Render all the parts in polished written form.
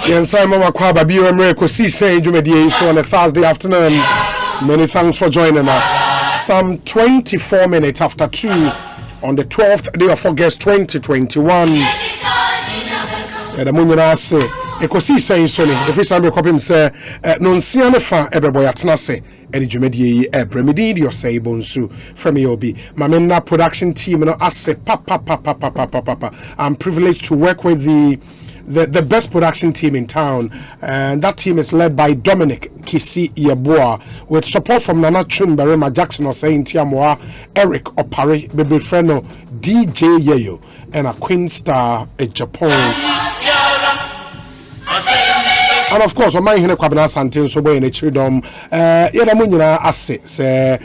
Yensa Mama Kwaba BMR Ekosiisen Jumedi so on a Thursday afternoon. Many thanks for joining us. Some 24 minutes after 2 on the 12th day of August 2021. Ekosiisen so the first time we copy him say non siane fa ebeboy atena se eni dwumadi ebremidi dio say bonsu from yobi mamena production team no ase papa. I'm privileged to work with the best production team in town, and that team is led by Dominic Kisi Yeboah with support from Nana Chunberema Jackson Osain Tiamoa, Eric Opare, Baby Freno, DJ Yeyo, and a Queen Star in Japan. And of course, my hine kwabena santen so boy na chiridom yena munyina ase se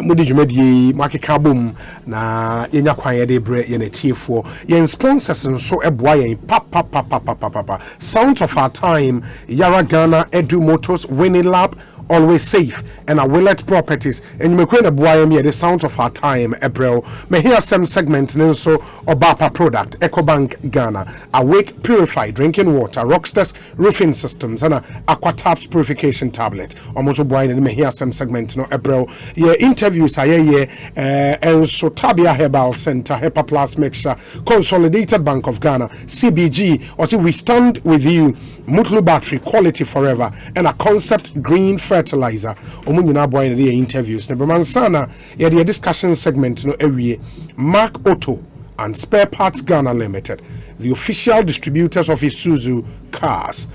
mudi dwumadi makeka bom na yenya kwan ye de bre ye na tiefo yen sponsors nso eboa yen papa sound of our time Yara Ghana Edu Motors Winning Lab always safe and a Willet Properties and you may queen a boy me the sound of our time April may hear some segment so Obapa product EcoBank Ghana Awake purified drinking water Rockstars roofing systems and Aquataps purification tablet almost boy and may hear some segment no April yeah interviews are and so Tabia Herbal Center Hepa Plus Mixture Consolidated Bank of Ghana CBG also we stand with you Mutlu battery quality forever and a concept green fertilizer omunyina boy in the interviews nebeman sana yeah the discussion segment no every Mark Auto and Spare Parts Ghana Limited the official distributors of Isuzu cars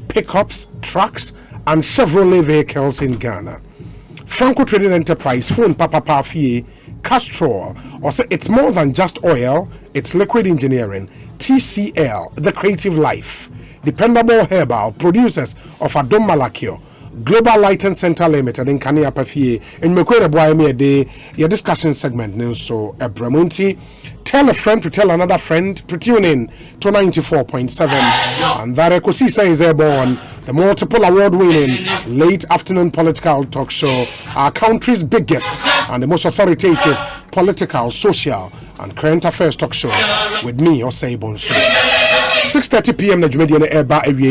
pickups trucks and Chevrolet vehicles in Ghana. Franco Trading Enterprise phone papa fee Castrol or say it's more than just oil, it's liquid engineering. TCL the creative life dependable herbal producers of Adom Malakio Global Lighting Center Limited in Kania Pafie and Mekwere Boyame Day your discussion segment so Abramonti tell a friend to tell another friend to tune in to 94.7 and that Ekosiisen is airborne the multiple award-winning late afternoon political talk show our country's biggest and the most authoritative political, social and current affairs talk show with me Osei Bonsu 6:30 p.m. na Jumedi na eba ewie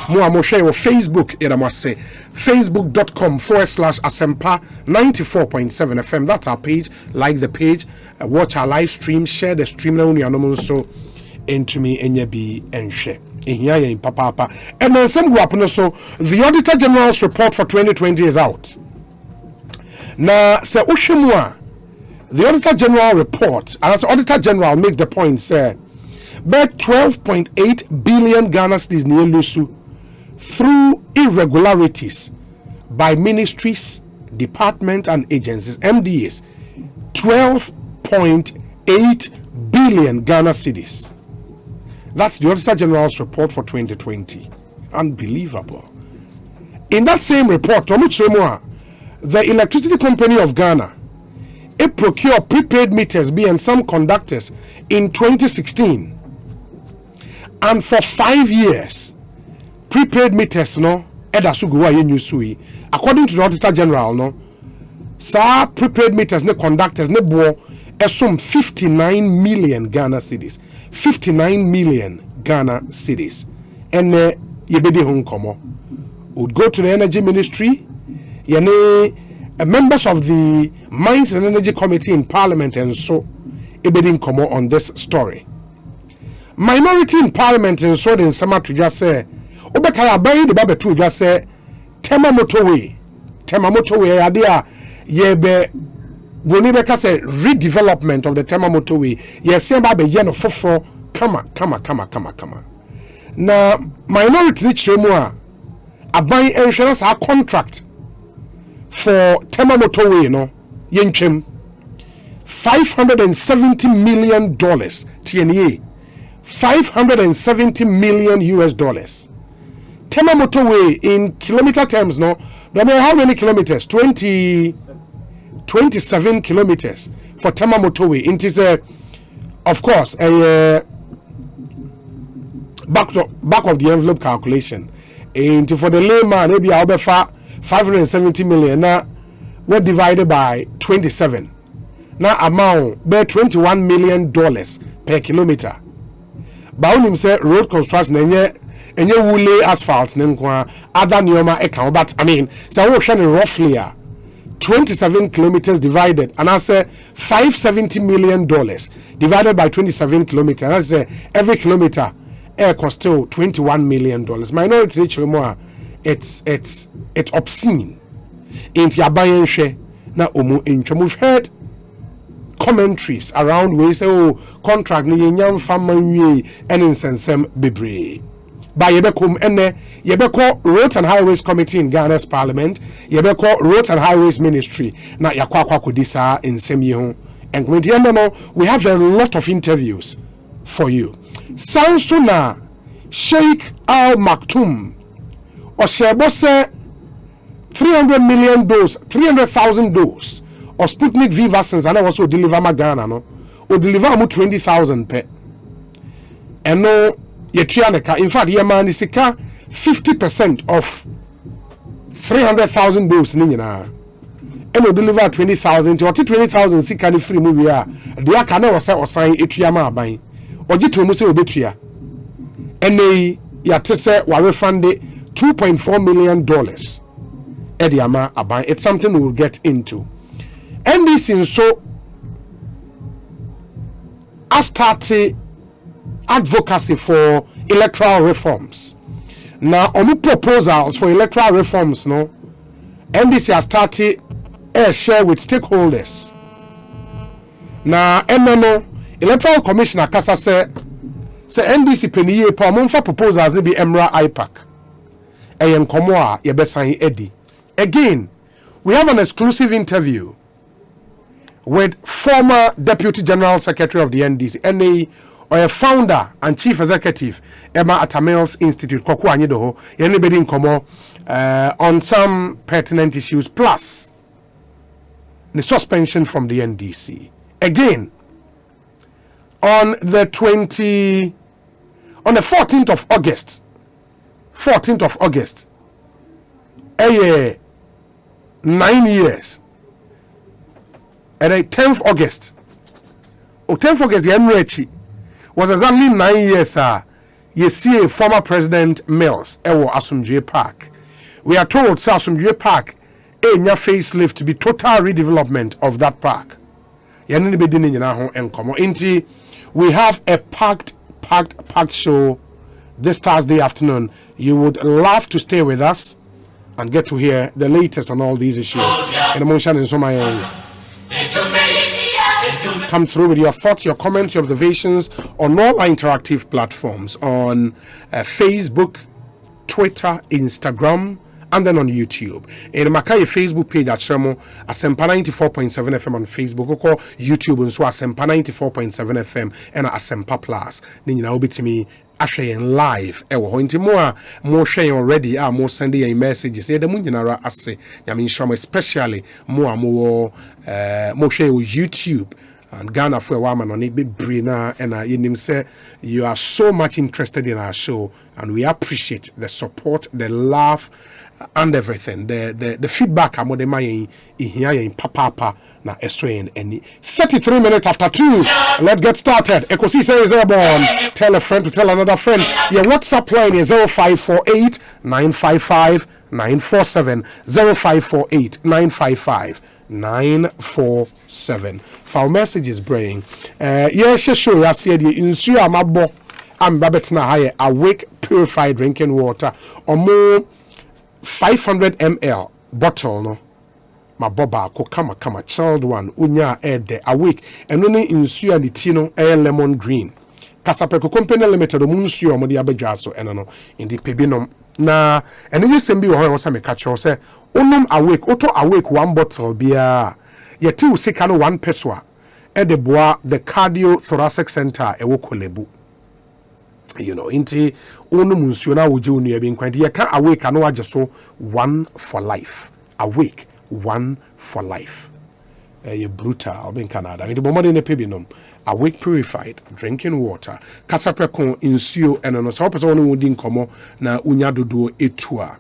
mo amoshe wo Facebook iramase facebook.com/asempa 94.7 FM that's our page like the page watch our live stream share the stream na unu anom so into me enye bi enhwe ehia yen papa and then some go up so the Auditor General's report for 2020 is out na se ohwemu a the Auditor General report and as Auditor General makes the point say but 12.8 billion Ghana cedis near Lusu through irregularities by ministries, departments and agencies, MDAs. 12.8 billion Ghana cedis. That's the Auditor General's report for 2020. Unbelievable. In that same report, the Electricity Company of Ghana, it procured prepaid meters and some conductors in 2016. And for 5 years, prepaid meters no edasuguwa yenyusui. According to the Auditor General, no, sa prepaid meters ne conductors ne bo esum 59 million Ghana cedis. 59 million Ghana cedis. And yebedi hunkomo would go to the Energy Ministry. Yene members of the Mines and Energy Committee in Parliament and so ebedi hunkomo on this story. Minority in Parliament and so in Sama to just say, Obekaya Bay the Babe to just say, Tema motorway, idea, yebe, Bonibeka say redevelopment of the Tema motorway, yes, Babe Yeno Fofo, come. Now, minority rich remua, a buying insurance our contract for Tema motorway, no, Yenchem, $570 million, TNA. $570 million US. Tema motorway in kilometer terms, no. No matter how many kilometers? 27 kilometers for Tema motorway. It is of course a back of the envelope calculation. And for the layman, maybe I'll be 570 million. Now we're divided by 27. Now amount be $21 million per kilometer. Baunim say road construction enye wule asphalt ne nkwa other neoma eka but I mean so we share roughly 27 kilometers divided and I say $570 million divided by 27 kilometers and I say every kilometer air cost still $21 million. Minority rich more it's obscene. Into abayen share na omu intro. We've heard commentaries around where say oh contract ni yenyam fama nwie and insensem bebre. By yebekom ene yebeko Roads and Highways Committee in Ghana's Parliament, yebeko Roads and Highways Ministry na yakwa kodisa insem ye ho. And we have a lot of interviews for you. Sansuna Sheikh Al Maktoum or Shebose 300 million doses, 300,000 doses or Sputnik V vaccines and I also deliver my Ghana no or deliver mu 20,000 pe. And no yetuaneka in fact yemani sika 50% of 300,000 doses ni nyina. And will deliver 20,000 to 20,000 sika ni free movie a de aka na wose osan etuama aban ogito mu se obetua ene ya tese wa refund $2.4 million ediama aban. It's something we'll get into. And this in so I started advocacy for electoral reforms. Now omu proposals for electoral reforms no NDC has started share with stakeholders. Now, MNO Electoral Commissioner Kasa say NDC peniye pa monfa proposals be Emra IPAC. Eyen komo a yebesan edi. Again, we have an exclusive interview with former Deputy General Secretary of the NDC, NA, or a founder and chief executive Emma Atamils Institute, Koku Anyidoho, anybody in komo on some pertinent issues plus the suspension from the NDC. Again, on the 14th of August, 9 years, and the 10th August, January was exactly 9 years. You see, former President Mills, Ewo Asumdue Park. We are told Asumdue Park. Enya facelift to be total redevelopment of that park. We have a packed show this Thursday afternoon. You would love to stay with us and get to hear the latest on all these issues. Come through with your thoughts, your comments, your observations on all our interactive platforms on Facebook, Twitter, Instagram, and then on YouTube. In Makai Facebook page at Shermo, Asempa 94.7 FM on Facebook, or YouTube, and so Asempa 94.7 FM and Asempa Plus. Nina Obitimi Ashayan live. Ewo Hointi more sharing already, more sending a messages. The Munjanara Ase, Yamin Shermo, especially more share with YouTube. And Ghana for a woman on it, big Brina, and you say you are so much interested in our show, and we appreciate the support, the love, and everything. The feedback I'm with my here in Papa na SWN and 33 minutes after 2. Let's get started. Ekosiisen is airborne. Tell a friend to tell another friend. Your WhatsApp line is 0548 955 947 0548 955 947. For messages bring yes show ya see the insu amabo am babetna high awake purified drinking water or more 500 ml bottle no ma boba ko kama chilled one unya ede awake and only insu and tino air lemon green Kasapreko company limited munsu omodi abadwa so eno no indi pebinom na ene yesem bi wo ho say me catch say onum awake auto awake one bottle bia ye two sika no one peswa e de boa the cardiothoracic center e wo Kolebu. You know, inti onum nsuo na woje onu ya bi nkwan ye ka awake ano age so one for life. Awake one for life. You brutal in Canada. In the bomode ne pebinom. Awake purified drinking water. Kasapreko insuo eno so person wonu wodi nkomo na unya dodo etua.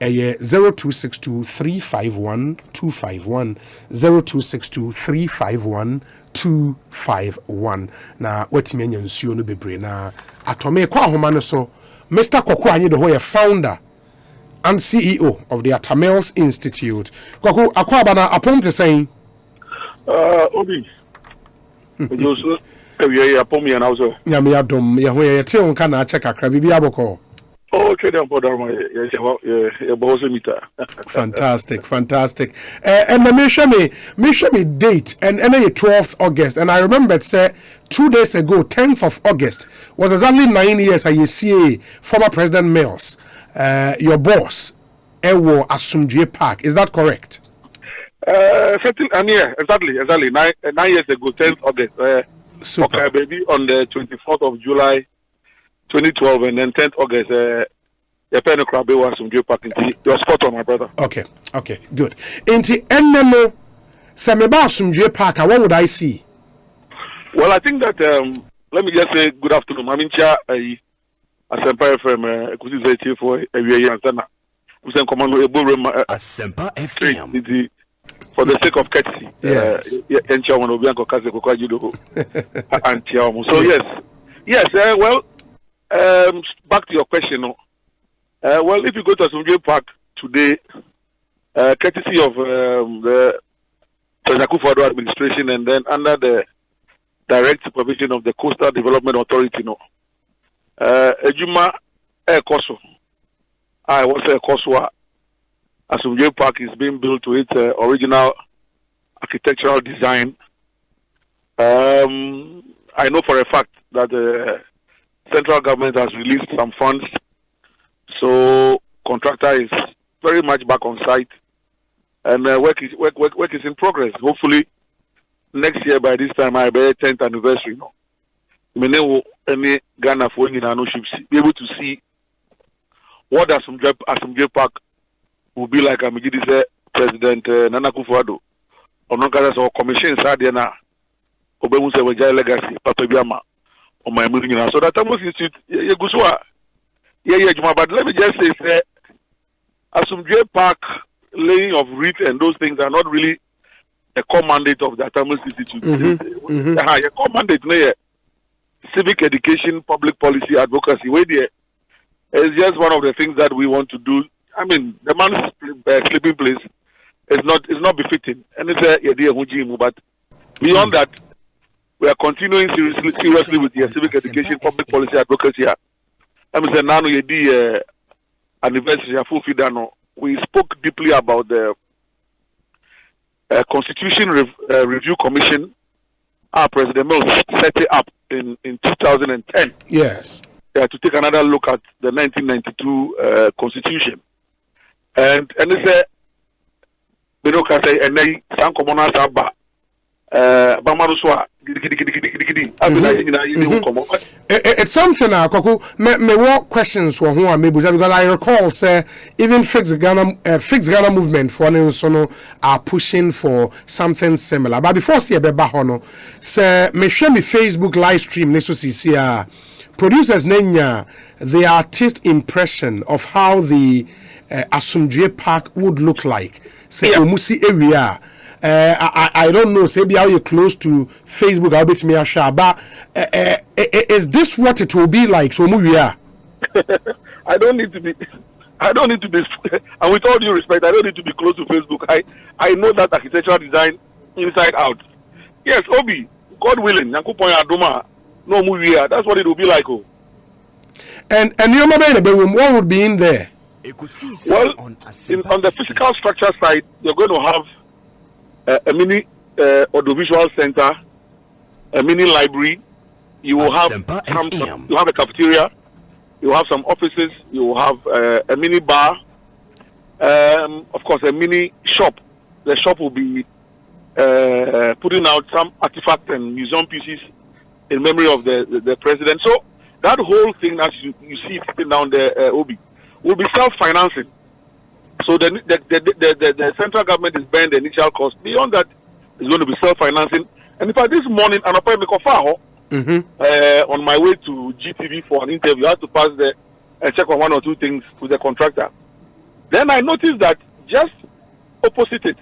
0262 351 251 0262 351 251 na watimi anya nsuo no bebre na atome kwa ahoma no so Mr. Koku Anyidoho, founder and CEO of the Tamils Institute. Koku, akwabana apomte saying Obi. Josu ewie apomi na also. Nyame adom ye ho ye te on kana check akra bibi aboko. Oh, okay, then for that Fantastic. And me show me date and the 12th August. And I remember say 2 days ago, 10th of August, was exactly 9 years I see former President Mills, your boss, Ewo Asumdue Park. Is that correct? Exactly. 9 years ago, 10th August. Super. Okay, baby, on the 24th of July 2012 and then 10th August, Pen Krabe was some Joe Park. You're spot on, my brother. Okay, good. Inti Enemo Sameba Sumdue Park, what would I see? Well, I think that let me just say good afternoon. I'm in chair Asempa FM Ekosiisen for a year and sana. I'm saying command Asempa FM for the sake of courtesy. Yes. So yes. Well. Back to your question. Well, if you go to Asumdue Park today, courtesy of the President Akufo-Addo administration and then under the direct supervision of the Coastal Development Authority, Ejuma Ekoso, I was Ekoso. Asumdue Park is being built to its original architectural design. I know for a fact that the central government has released some funds, so contractor is very much back on site, and work is in progress. Hopefully, next year by this time, I be 10th anniversary. Any Ghana for ships be able to see what Asumdue Park will be like. I'm say President Nana Akufo-Addo or commission Sadiana Obemuse Wajai legacy Papa Biama. On my moving so that Tamils Institute, but let me just say, Asumdue Park laying of wreath and those things are not really a core mandate of the Tamils Institute. A core mandate, civic education, public policy, advocacy. Where there is just one of the things that we want to do. I mean, the man's sleeping place is not befitting, and it's a idea, but beyond that. We are continuing seriously with the civic education, public policy advocacy. I'm saying now the anniversary. We spoke deeply about the Constitution Review Commission. Our President Mills set it up in 2010. Yes. To take another look at the 1992 Constitution, and it's a it's something me what questions for who maybe because I recall say even fixed Ghana movement for are pushing for something similar. But before see a say me share me Facebook live stream producers nenya the artist impression of how the Asumdue Park would look like. Say Omusi area. I don't know. Say how you close to Facebook. I'll bet me a share. But is this what it will be like? So Muria. I don't need to be. And with all due respect, I don't need to be close to Facebook. I know that architectural design inside out. Yes, Obi. God willing, Nyankupoya Adoma. No Muria. That's what it will be like. Oh. And you know, what would be in there? Well, on the physical structure side, you're going to have a mini audiovisual center, a mini library. You will have a cafeteria. You will have some offices. You will have a mini bar. Of course, a mini shop. The shop will be putting out some artifacts and museum pieces in memory of the president. So that whole thing, as you see it sitting down there, Obi, will be self-financing. So the central government is bearing the initial cost. Beyond that, it's going to be self-financing. And in fact, this morning, on my way to GTV for an interview, I had to pass there and check on one or two things with the contractor. Then I noticed that just opposite it,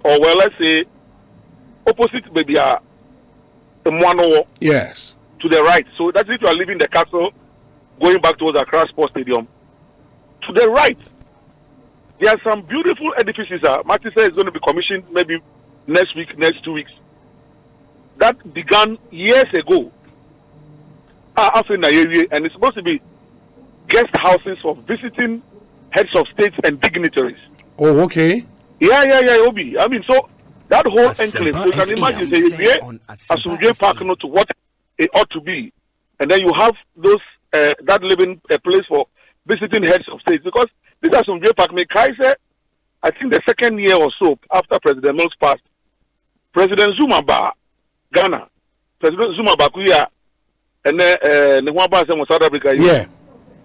or well, let's say opposite maybe a Mwano. Yes. To the right. So that's if you are leaving the castle going back towards Accra Sports Stadium. To the right, there are some beautiful edifices. Marty said it's going to be commissioned maybe next week, next 2 weeks. That began years ago. After Nigeria, and it's supposed to be guest houses for visiting heads of states and dignitaries. Oh, okay. Yeah, Obi. I mean, so that whole enclave, so you can imagine, Asumdwe Park, to what it ought to be. And then you have those, that living place for visiting heads of states. Because this Asumdwe Park, I think the second year or so after President Mills passed, President Zuma Ghana, President Zuma Bakuya, and then South Africa.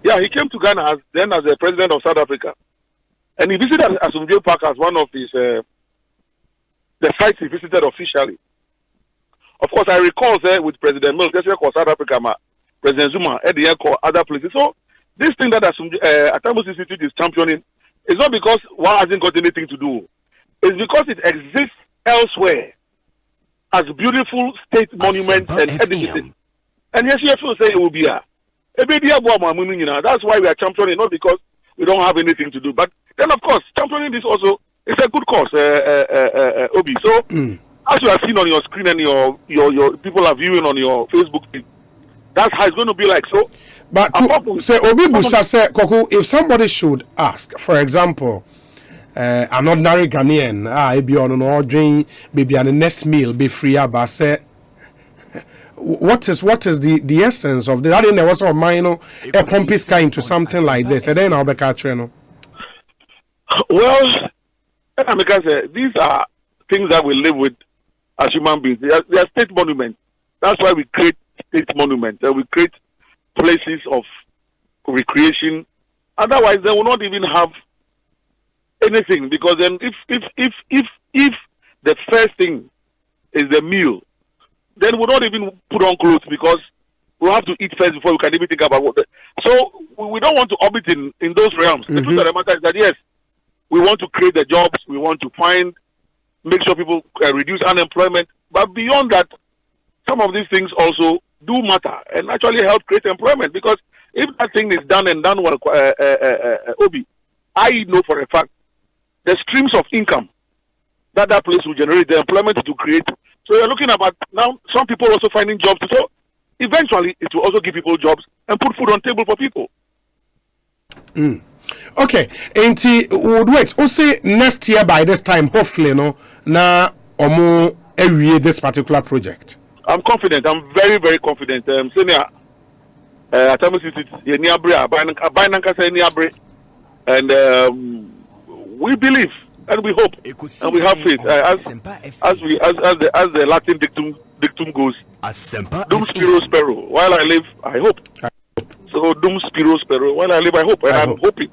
Yeah, he came to Ghana as the president of South Africa, and he visited Asumdwe Park as one of his the sites he visited officially. Of course, I recall with President Mills, called South Africa, President Zuma, and the called other places. So this thing that Atamus Institute is championing is not because one hasn't got anything to do. It's because it exists elsewhere as beautiful state monuments and edifices. And yes, you have to say it will be that's why we are championing, not because we don't have anything to do. But then, of course, championing this also is a good cause, Obi. So, as you have seen on your screen and your people are viewing on your Facebook feed, that's how it's going to be like. So, but say Obi Busa say, Koku, if somebody should ask, for example, an ordinary Ghanaian, be on an ordering, maybe on the next meal, be free, but say, what is the essence of that? There was a minor a pompous into something like this, and then I'll be catching. Well, because these are things that we live with as human beings. They are state monuments. That's why we create state monuments. We create places of recreation. Otherwise, they will not even have anything. Because then, if the first thing is the meal, then we'll not even put on clothes because we'll have to eat first before we can even think about what. So we don't want to orbit in those realms. The truth of the matter is that yes, we want to create the jobs, we want to make sure people reduce unemployment. But beyond that, some of these things also do matter and actually help create employment. Because if that thing is done and done well, Obi, I know for a fact the streams of income that place will generate, the employment to create. So you're looking about now some people also finding jobs. So eventually it will also give people jobs and put food on table for people. Okay, and would wait. We'll say next year by this time, hopefully, na omo area this particular project. I'm confident. I'm very, very confident. Senior, and we believe. And we hope, and we have faith, as the Latin dictum goes, Dum spiro spero. While I live, I hope. So Dum spiro spero. While I live, I hope, and I'm hoping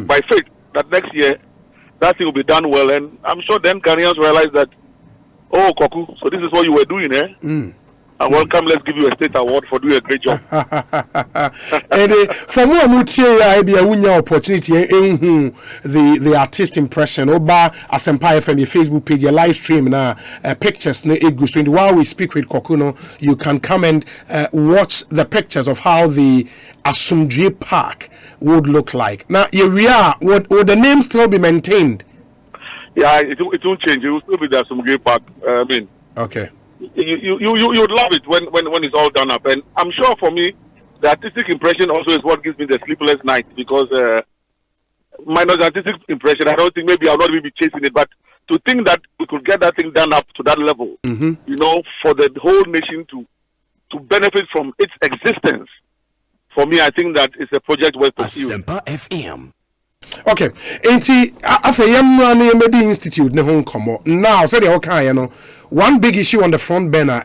by faith that next year that thing will be done well, and I'm sure then Ghanaians realize that, oh Koku, so this is what you were doing, And welcome, let's give you a state award for doing a great job. And for more I be a winning opportunity the artist impression Oba Asempa FM Facebook page, your live stream now pictures while we speak with Kokuno, you can come and watch the pictures of how the Asumdwe Park would look like. Now would the name still be maintained? Yeah, it won't change. It will still be the Asumdwe Park. I mean, okay. You would love it when it's all done up, and I'm sure for me the artistic impression also is what gives me the sleepless night, because minus the artistic impression, I don't think maybe I'll not even be chasing it, but to think that we could get that thing done up to that level, for the whole nation to benefit from its existence, for me I think that it's a project worth pursuing. FM. Okay, enti after Yamrani Medi Institute ne hon komo. Now, say the okay, one big issue on the front burner,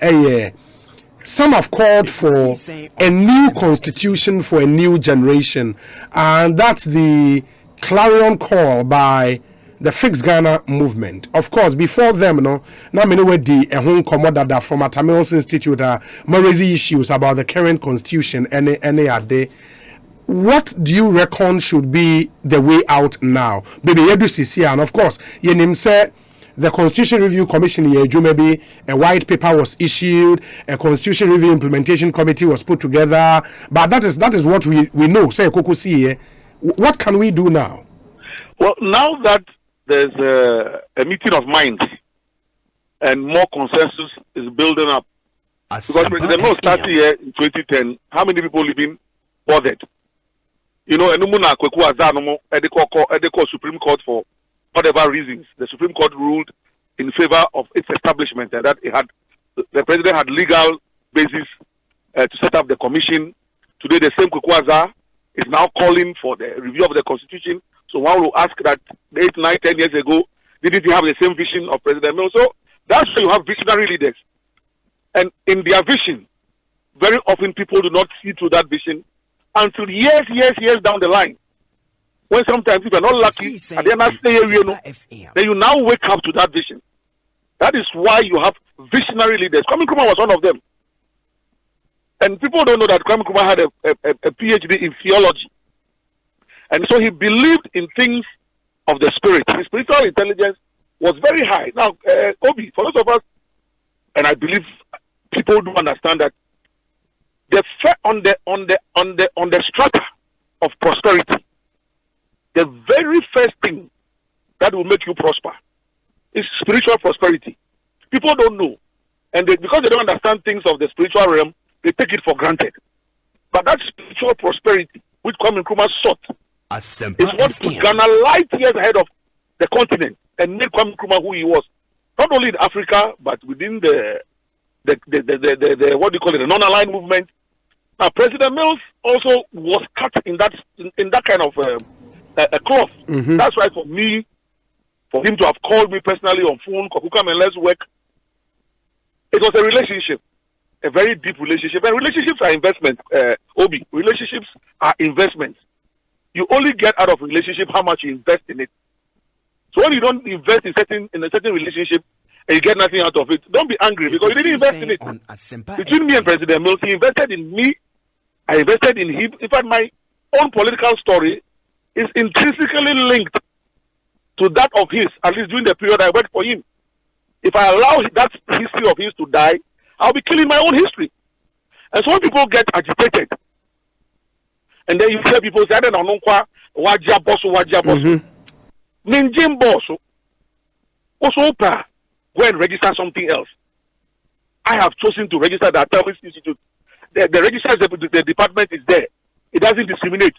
some have called for a new constitution for a new generation, and that's the clarion call by the Fix Ghana movement. Of course, before them, na many were the hon komo that from Tamils Institute raising issues about the current constitution and are they. What do you reckon should be the way out now? Baby, you do see, and of course, your name said the Constitution Review Commission here, maybe a white paper was issued, a Constitution Review Implementation Committee was put together. But that is what we know. Say Koku here. What can we do now? Well, now that there's a meeting of minds and more consensus is building up. Because President Mills started here in 2010, how many people even bothered? You know, Enumuna Koku Azanomo, Edeko Supreme Court for whatever reasons. The Supreme Court ruled in favor of its establishment and that the president had legal basis to set up the commission. Today, the same Koku Azar is now calling for the review of the Constitution. So one will ask that 8, 9, 10 years ago, didn't he have the same vision of President Mills? So that's why you have visionary leaders. And in their vision, very often people do not see through that vision until years down the line. When sometimes if you're not lucky, and then then you now wake up to that vision. That is why you have visionary leaders. Kwame Nkrumah was one of them. And people don't know that Kwame Nkrumah had a PhD in theology. And so he believed in things of the spirit. His spiritual intelligence was very high. Now, Obi, for those of us, and I believe people do understand that on the strata of prosperity, the very first thing that will make you prosper is spiritual prosperity. People don't know, and because they don't understand things of the spiritual realm, they take it for granted. But that spiritual prosperity, which Kwame Nkrumah sought, is what put Ghana light years ahead of the continent and made Kwame Nkrumah who he was, not only in Africa but within the what do you call it, the non-aligned movement. Now, President Mills also was cut in that kind of a cloth. Mm-hmm. That's why for him to have called me personally on phone, Koku, come and let's work. It was a relationship, a very deep relationship. And relationships are investments, Obi. Relationships are investments. You only get out of a relationship how much you invest in it. So when you don't invest in a certain relationship and you get nothing out of it, don't be angry because you didn't invest in it. Between me and President Mills, he invested in me. I invested in him. In fact, my own political story is intrinsically linked to that of his, at least during the period I worked for him. If I allow that history of his to die, I'll be killing my own history. And so when people get agitated, and then you hear people say, I don't know, wajia boss. Ninjin boss. Also, go and register something else. I have chosen to register the Terrorist Institute. The register, the department is there. It doesn't discriminate.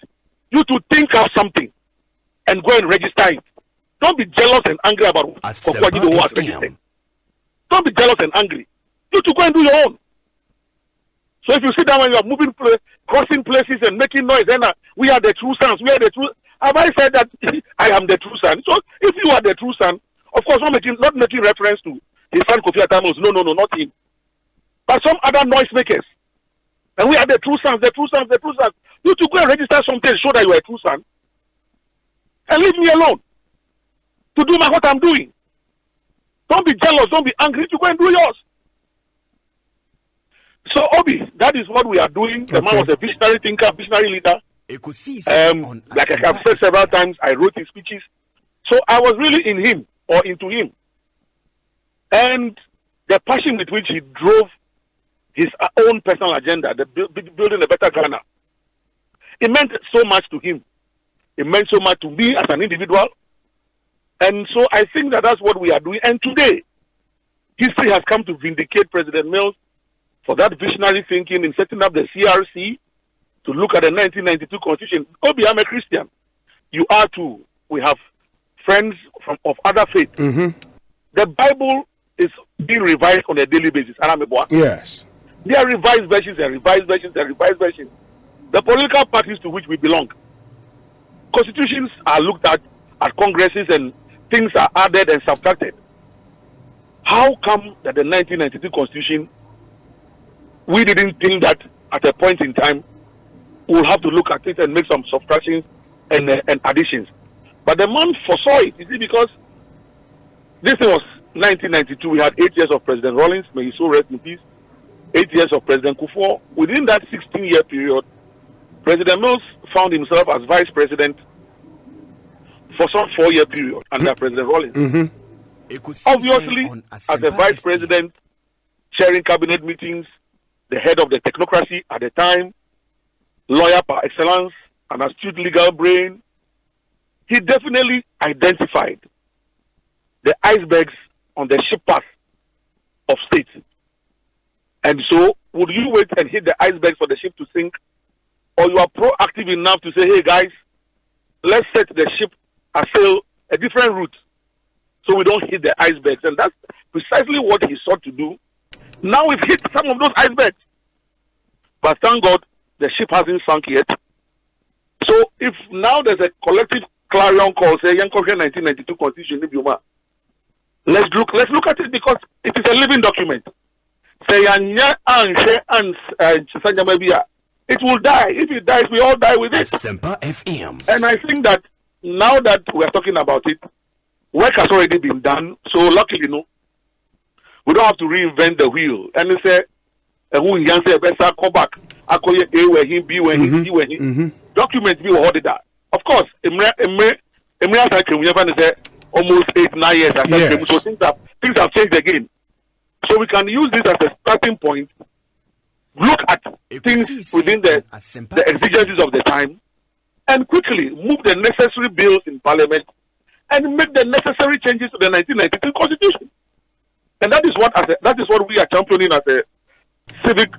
You to think of something and go and register it. Don't be jealous and angry about Koku Anyidoho has registered. Don't be jealous and angry. You to go and do your own. So if you sit down when you are moving, crossing places and making noise, then we are the true sons. We are the true. Have I said that I am the true son? So if you are the true son, of course, not making reference to his son Kofi Atamos. No, not him. But some other noisemakers. And we are the true sons, the true sons. You to go and register something and show that you are a true son. And leave me alone to do what I'm doing. Don't be jealous. Don't be angry. To go and do yours. So, Obi, that is what we are doing. The man was a visionary thinker, visionary leader. Like I have said several times, I wrote his speeches. So I was really in him or into him. And the passion with which he drove his own personal agenda, building a better Ghana, it meant so much to him. It meant so much to me as an individual. And so I think that that's what we are doing. And today, history has come to vindicate President Mills for that visionary thinking in setting up the CRC to look at the 1992 Constitution. Obi, I'm a Christian. You are too. We have friends of other faiths. Mm-hmm. The Bible is being revised on a daily basis. Yes. There are revised versions and revised versions and revised versions. The political parties to which we belong, constitutions are looked at congresses and things are added and subtracted. How come that the 1992 Constitution, we didn't think that at a point in time we'll have to look at it and make some subtractions and additions? But the man foresaw it. You see, because this was 1992. We had 8 years of President Rawlings, may he so rest in peace. 8 years of President Kufuor. Within that 16-year period, President Mills found himself as vice president for some 4-year period under President Rawlings. Mm-hmm. Obviously, as the vice president, chairing cabinet meetings, the head of the technocracy at the time, lawyer par excellence, an astute legal brain, he definitely identified the icebergs on the ship path of state. And so, would you wait and hit the iceberg for the ship to sink? Or you are proactive enough to say, hey guys, let's set the ship sail a different route so we don't hit the icebergs. And that's precisely what he sought to do. Now we've hit some of those icebergs. But thank God, the ship hasn't sunk yet. So if now there's a collective clarion call, say, 1992 Constitution, let's look at it because it is a living document. Say, it will die. If it dies, we all die with it. And I think that now that we are talking about it, work has already been done. So luckily, we don't have to reinvent the wheel. And they say, who he answer better come back. A where he be when he where he documents be what that. Of course, we never say almost 8-9 years after so things have changed again. So we can use this as a starting point. Look at things within the exigencies of the time and quickly move the necessary bills in parliament and make the necessary changes to the 1992 Constitution. And that is what we are championing as a civic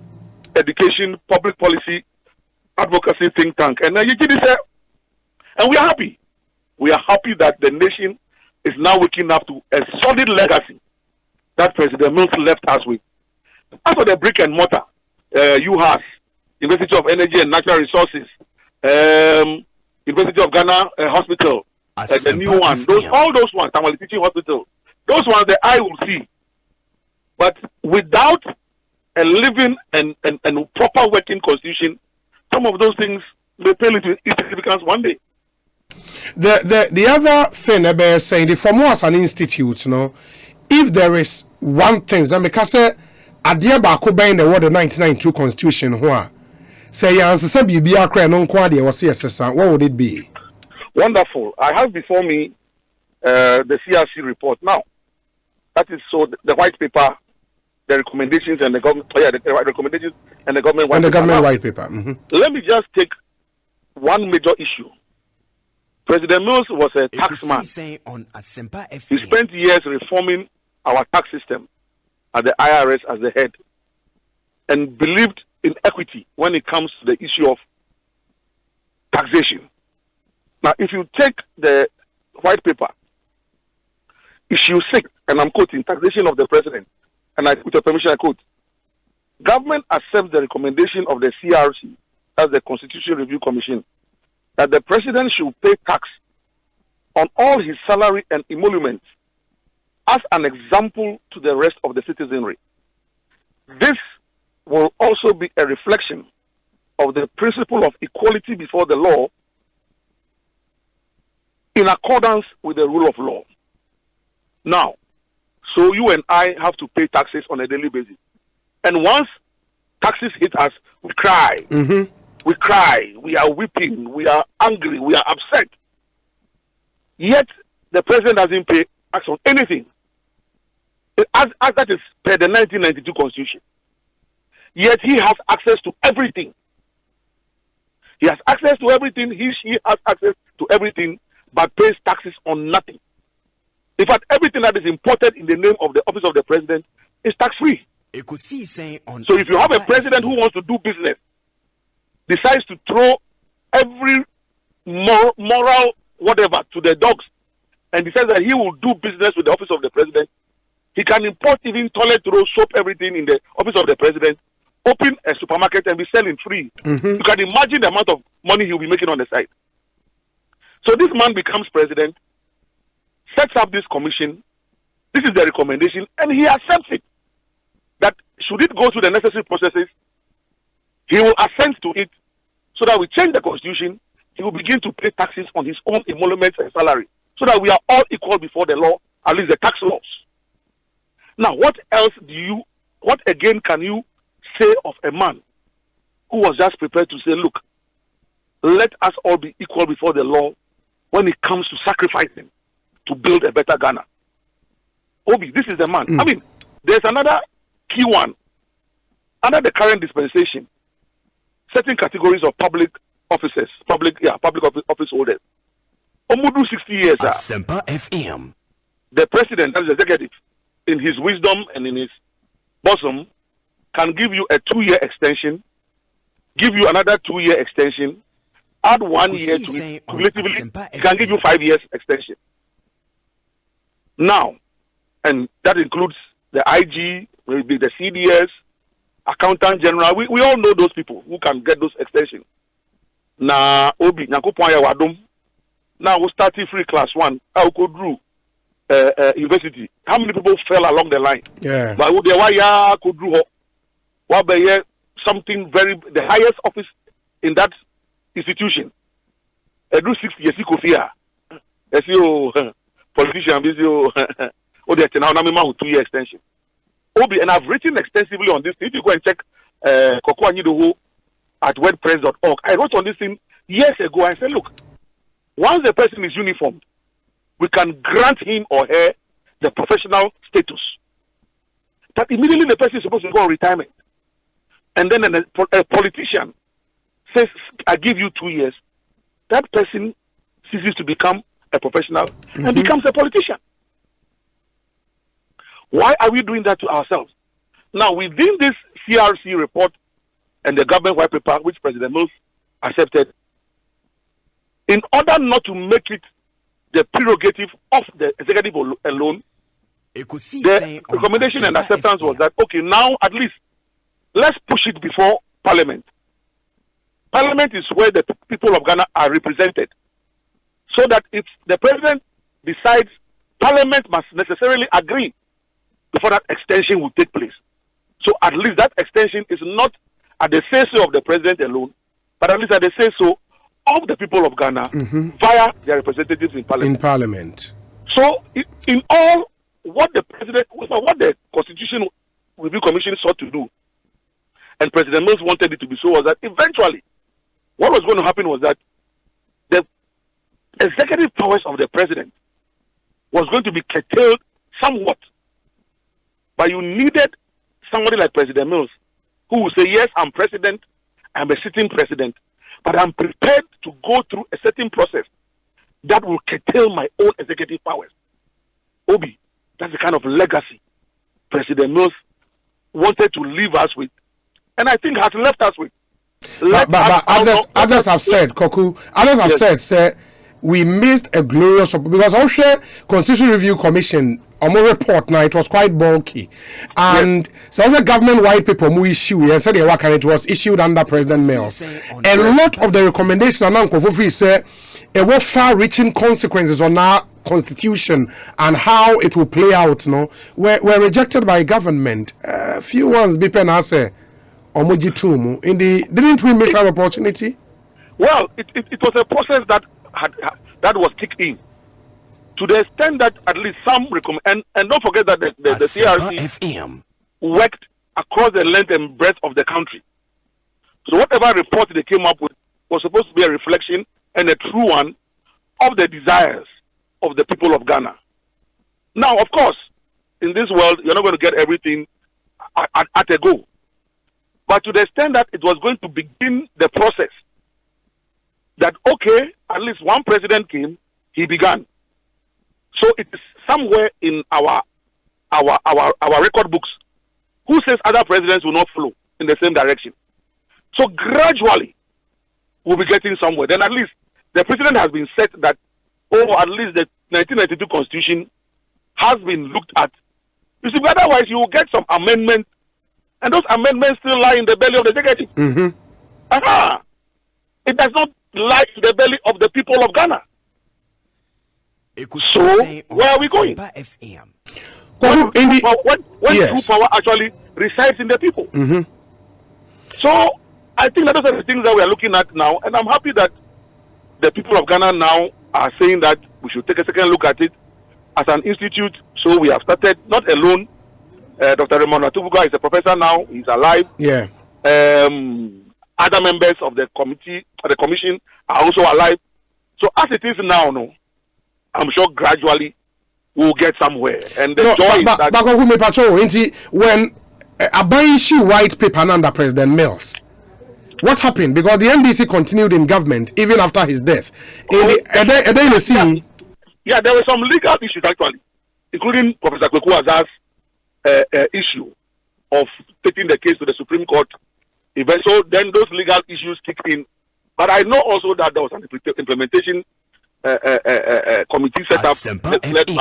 education, public policy, advocacy think tank. And and we are happy. We are happy that the nation is now waking up to a solid legacy that President Mills left us with. As for the brick and mortar, UHAS, University of Energy and Natural Resources, University of Ghana Hospital, the new one, all those ones, Tamale Teaching Hospital, those ones the eye will see. But without a living and proper working constitution, some of those things may pale into insignificance one day. The other thing about saying the form as an institute, if there is one thing, because adia baako bɛn the word the 1992 Constitution ho say yansesa bibia kra no nko ade was yesesa, what would it be? Wonderful. I have before me the CRC report now. That is so the white paper, the recommendations and the government the recommendations and the government white paper. Let me just take one major issue. President Mills was a tax man. He spent years reforming our tax system at the IRS as the head and believed in equity when it comes to the issue of taxation. Now, if you take the white paper, issue 6, and I'm quoting, taxation of the president, and with your permission, I quote, government accepts the recommendation of the CRC as the Constitutional Review Commission that the president should pay tax on all his salary and emoluments as an example to the rest of the citizenry. This will also be a reflection of the principle of equality before the law in accordance with the rule of law. Now, so you and I have to pay taxes on a daily basis. And once taxes hit us, we cry. We cry, we are weeping, we are angry, we are upset. Yet, the president doesn't pay tax on anything. As that is per the 1992 Constitution. Yet, he has access to everything. He has access to everything, she has access to everything, but pays taxes on nothing. In fact, everything that is imported in the name of the office of the president is tax-free. So if you have a president who wants to do business, decides to throw every moral whatever to the dogs and decides that he will do business with the office of the president, he can import even toilet roll, soap, everything in the office of the president, open a supermarket and be selling free. You can imagine the amount of money he'll be making on the side. So this man becomes president, sets up this commission, this is the recommendation, and he accepts it. That should it go through the necessary processes, he will assent to it so that we change the constitution. He will begin to pay taxes on his own emoluments and salary so that we are all equal before the law, at least the tax laws. Now, what again can you say of a man who was just prepared to say, look, let us all be equal before the law when it comes to sacrificing to build a better Ghana? Obi, this is the man. I mean, there's another key one. Under the current dispensation, certain categories of public officers, public office holders, almost 60 years. Asempa FM. The president, that is the executive, in his wisdom and in his bosom, can give you a 2-year extension, give you another 2-year extension, add 1 year to it, cumulatively, he can give you 5 years extension. Now, and that includes the IG, maybe the CDS, Accountant General. We all know those people who can get those extensions. Na Obi, Nyankopon Wadum. Now we're starting free class 1. I could do university. How many people fell along the line? Yeah. But why could do something the highest office in that institution. I do 6 years. Kofia. As you politician, they're now 2-year extension. Obi, and I've written extensively on this. If you go and check Koku Anyidoho at wordpress.org, I wrote on this thing years ago. I said, look, once the person is uniformed, we can grant him or her the professional status. But immediately the person is supposed to go on retirement. And then a politician says, I give you 2 years. That person ceases to become a professional and becomes a politician. Why are we doing that to ourselves? Now, within this CRC report and the government white paper, which President Mills accepted, in order not to make it the prerogative of the executive alone, the recommendation and acceptance was that, okay, now at least let's push it before Parliament. Parliament is where the people of Ghana are represented. So that if the President decides, Parliament must necessarily agree before that extension will take place. So at least that extension is not at the say-so of the President alone, but at least at the say-so of the people of Ghana via their representatives in Parliament. So in all, what the Constitution Review Commission sought to do, and President Mills wanted it to be so, was that eventually what was going to happen was that the executive powers of the President was going to be curtailed somewhat. But you needed somebody like President Mills who will say, yes, I'm president, I'm a sitting president, but I'm prepared to go through a certain process that will curtail my own executive powers. Obi, that's the kind of legacy President Mills wanted to leave us with, and I think has left us with. But others have said, Koku, said, we missed a glorious because also Constitution Review Commission report now it was quite bulky, and some of the government white paper mu issue and said it was issued under President Mills. A lot of the recommendations say what far-reaching consequences on our constitution and how it will play out. No, were rejected by government. Few ones BP say omoji tumu. Didn't we miss our opportunity? Well, it was a process that was kicked in to the extent that at least some recommend, and don't forget that the CRC worked across the length and breadth of the country. So whatever report they came up with was supposed to be a reflection and a true one of the desires of the people of Ghana. Now, of course, in this world, you're not going to get everything at a go. But to the extent that it was going to begin the process, that, okay, at least one president came, he began. So it is somewhere in our record books who says other presidents will not follow in the same direction. So gradually, we'll be getting somewhere. Then at least the president has been set that, at least the 1992 Constitution has been looked at. You see, otherwise you will get some amendments, and those amendments still lie in the belly of the executive. It does not lie in the belly of the people of Ghana. So, where are we going? When true power actually resides in the people. So, I think that those are the things that we are looking at now, and I'm happy that the people of Ghana now are saying that we should take a second look at it as an institute. So, we have started, not alone. Dr. Raymond Atubuga is a professor now, he's alive. Yeah. Other members of the commission are also alive. So, as it is now, I'm sure gradually we'll get somewhere. And the joy is that... when Abayishi white paper under President Mills, what happened? Because the NDC continued in government even after his death. There were some legal issues actually, including Professor Koku Anyidoho's issue of taking the case to the Supreme Court. So then those legal issues kicked in. But I know also that there was an implementation committee set up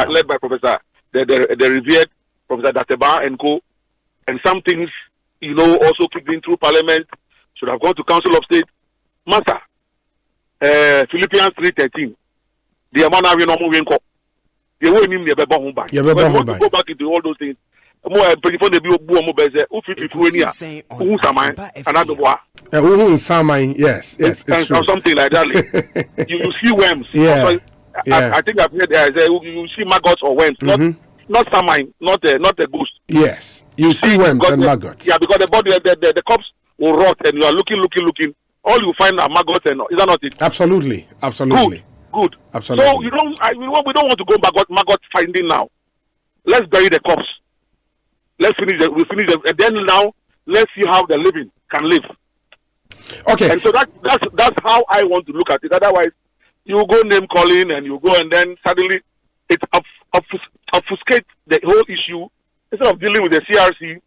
led by Professor the revered Professor Dateba and co. And some things, also kicked in through Parliament. Should have gone to Council of State. Master, Philippians 3:13. The amount of they won't even never go back. Go back into all those things. More before they be yes, and something like that. You see worms. Yeah. I think I've heard there. You see maggots or worms, not salmine, not a ghost. Yes, you see worms and maggots. Yeah, because the body, the corpse will rot, and you are looking. All you find are maggots, and is that not it? Absolutely. Good. Absolutely. So we don't want to go maggot finding now. Let's bury the corpse. Let's finish it. We finish it, and then now let's see how the living can live. Okay. And so that's how I want to look at it. Otherwise, you go name calling and you go, and then suddenly it obfuscates the whole issue. Instead of dealing with the CRC,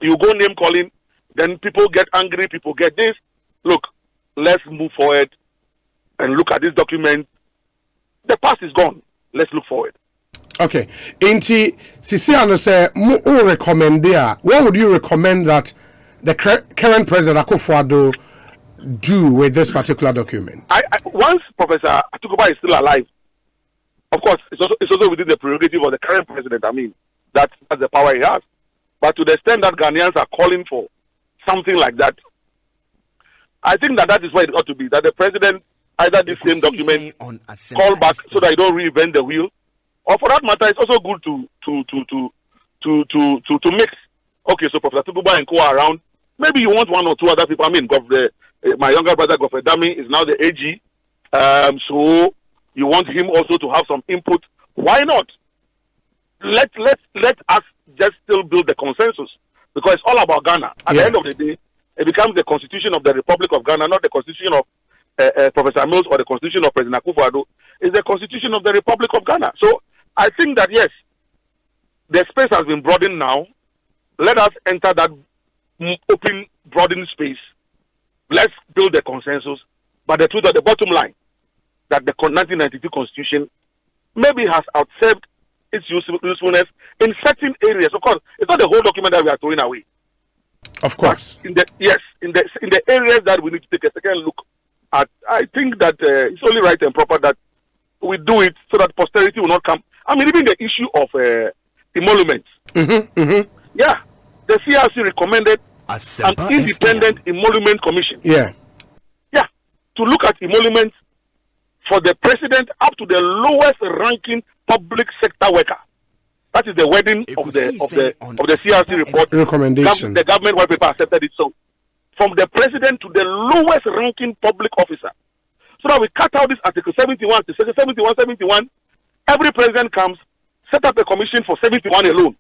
you go name calling. Then people get angry. People get this. Look, let's move forward and look at this document. The past is gone. Let's look forward. Okay. Inti Sisiano say recommend there. What would you recommend that the current president Akufo-Addo do with this particular document? Once Professor Atukuba is still alive, of course, it's also within the prerogative of the current president. I mean, that's the power he has. But to the extent that Ghanaians are calling for something like that, I think that is where it ought to be. That the president either this same document call back so that you don't reinvent the wheel, or for that matter, it's also good to mix. Okay, so Professor Tukuba and Co are around. Maybe you want one or two other people. I mean, my younger brother Godfrey Dami is now the AG, so you want him also to have some input. Why not? Let us just still build the consensus, because it's all about Ghana. At the end of the day, it becomes the constitution of the Republic of Ghana, not the constitution of Professor Mills or the constitution of President Akufo-Addo. It's the constitution of the Republic of Ghana. So I think that yes, the space has been broadened now. Let us enter that open, broadened space. Let's build the consensus. But the truth of the bottom line, that the 1992 Constitution maybe has outserved its usefulness in certain areas. Of course, it's not the whole document that we are throwing away. Of course. In the areas that we need to take a second look at, I think that it's only right and proper that we do it so that posterity will not come. I mean, even the issue of emoluments. Yeah, the CRC recommended an independent emolument commission. Yeah, to look at emoluments for the president up to the lowest ranking public sector worker. That is the wording of the CRC report recommendation. The government white paper accepted it. So, from the president to the lowest ranking public officer. So that we cut out this Article 71, 71. Every president comes, set up a commission for 71 alone.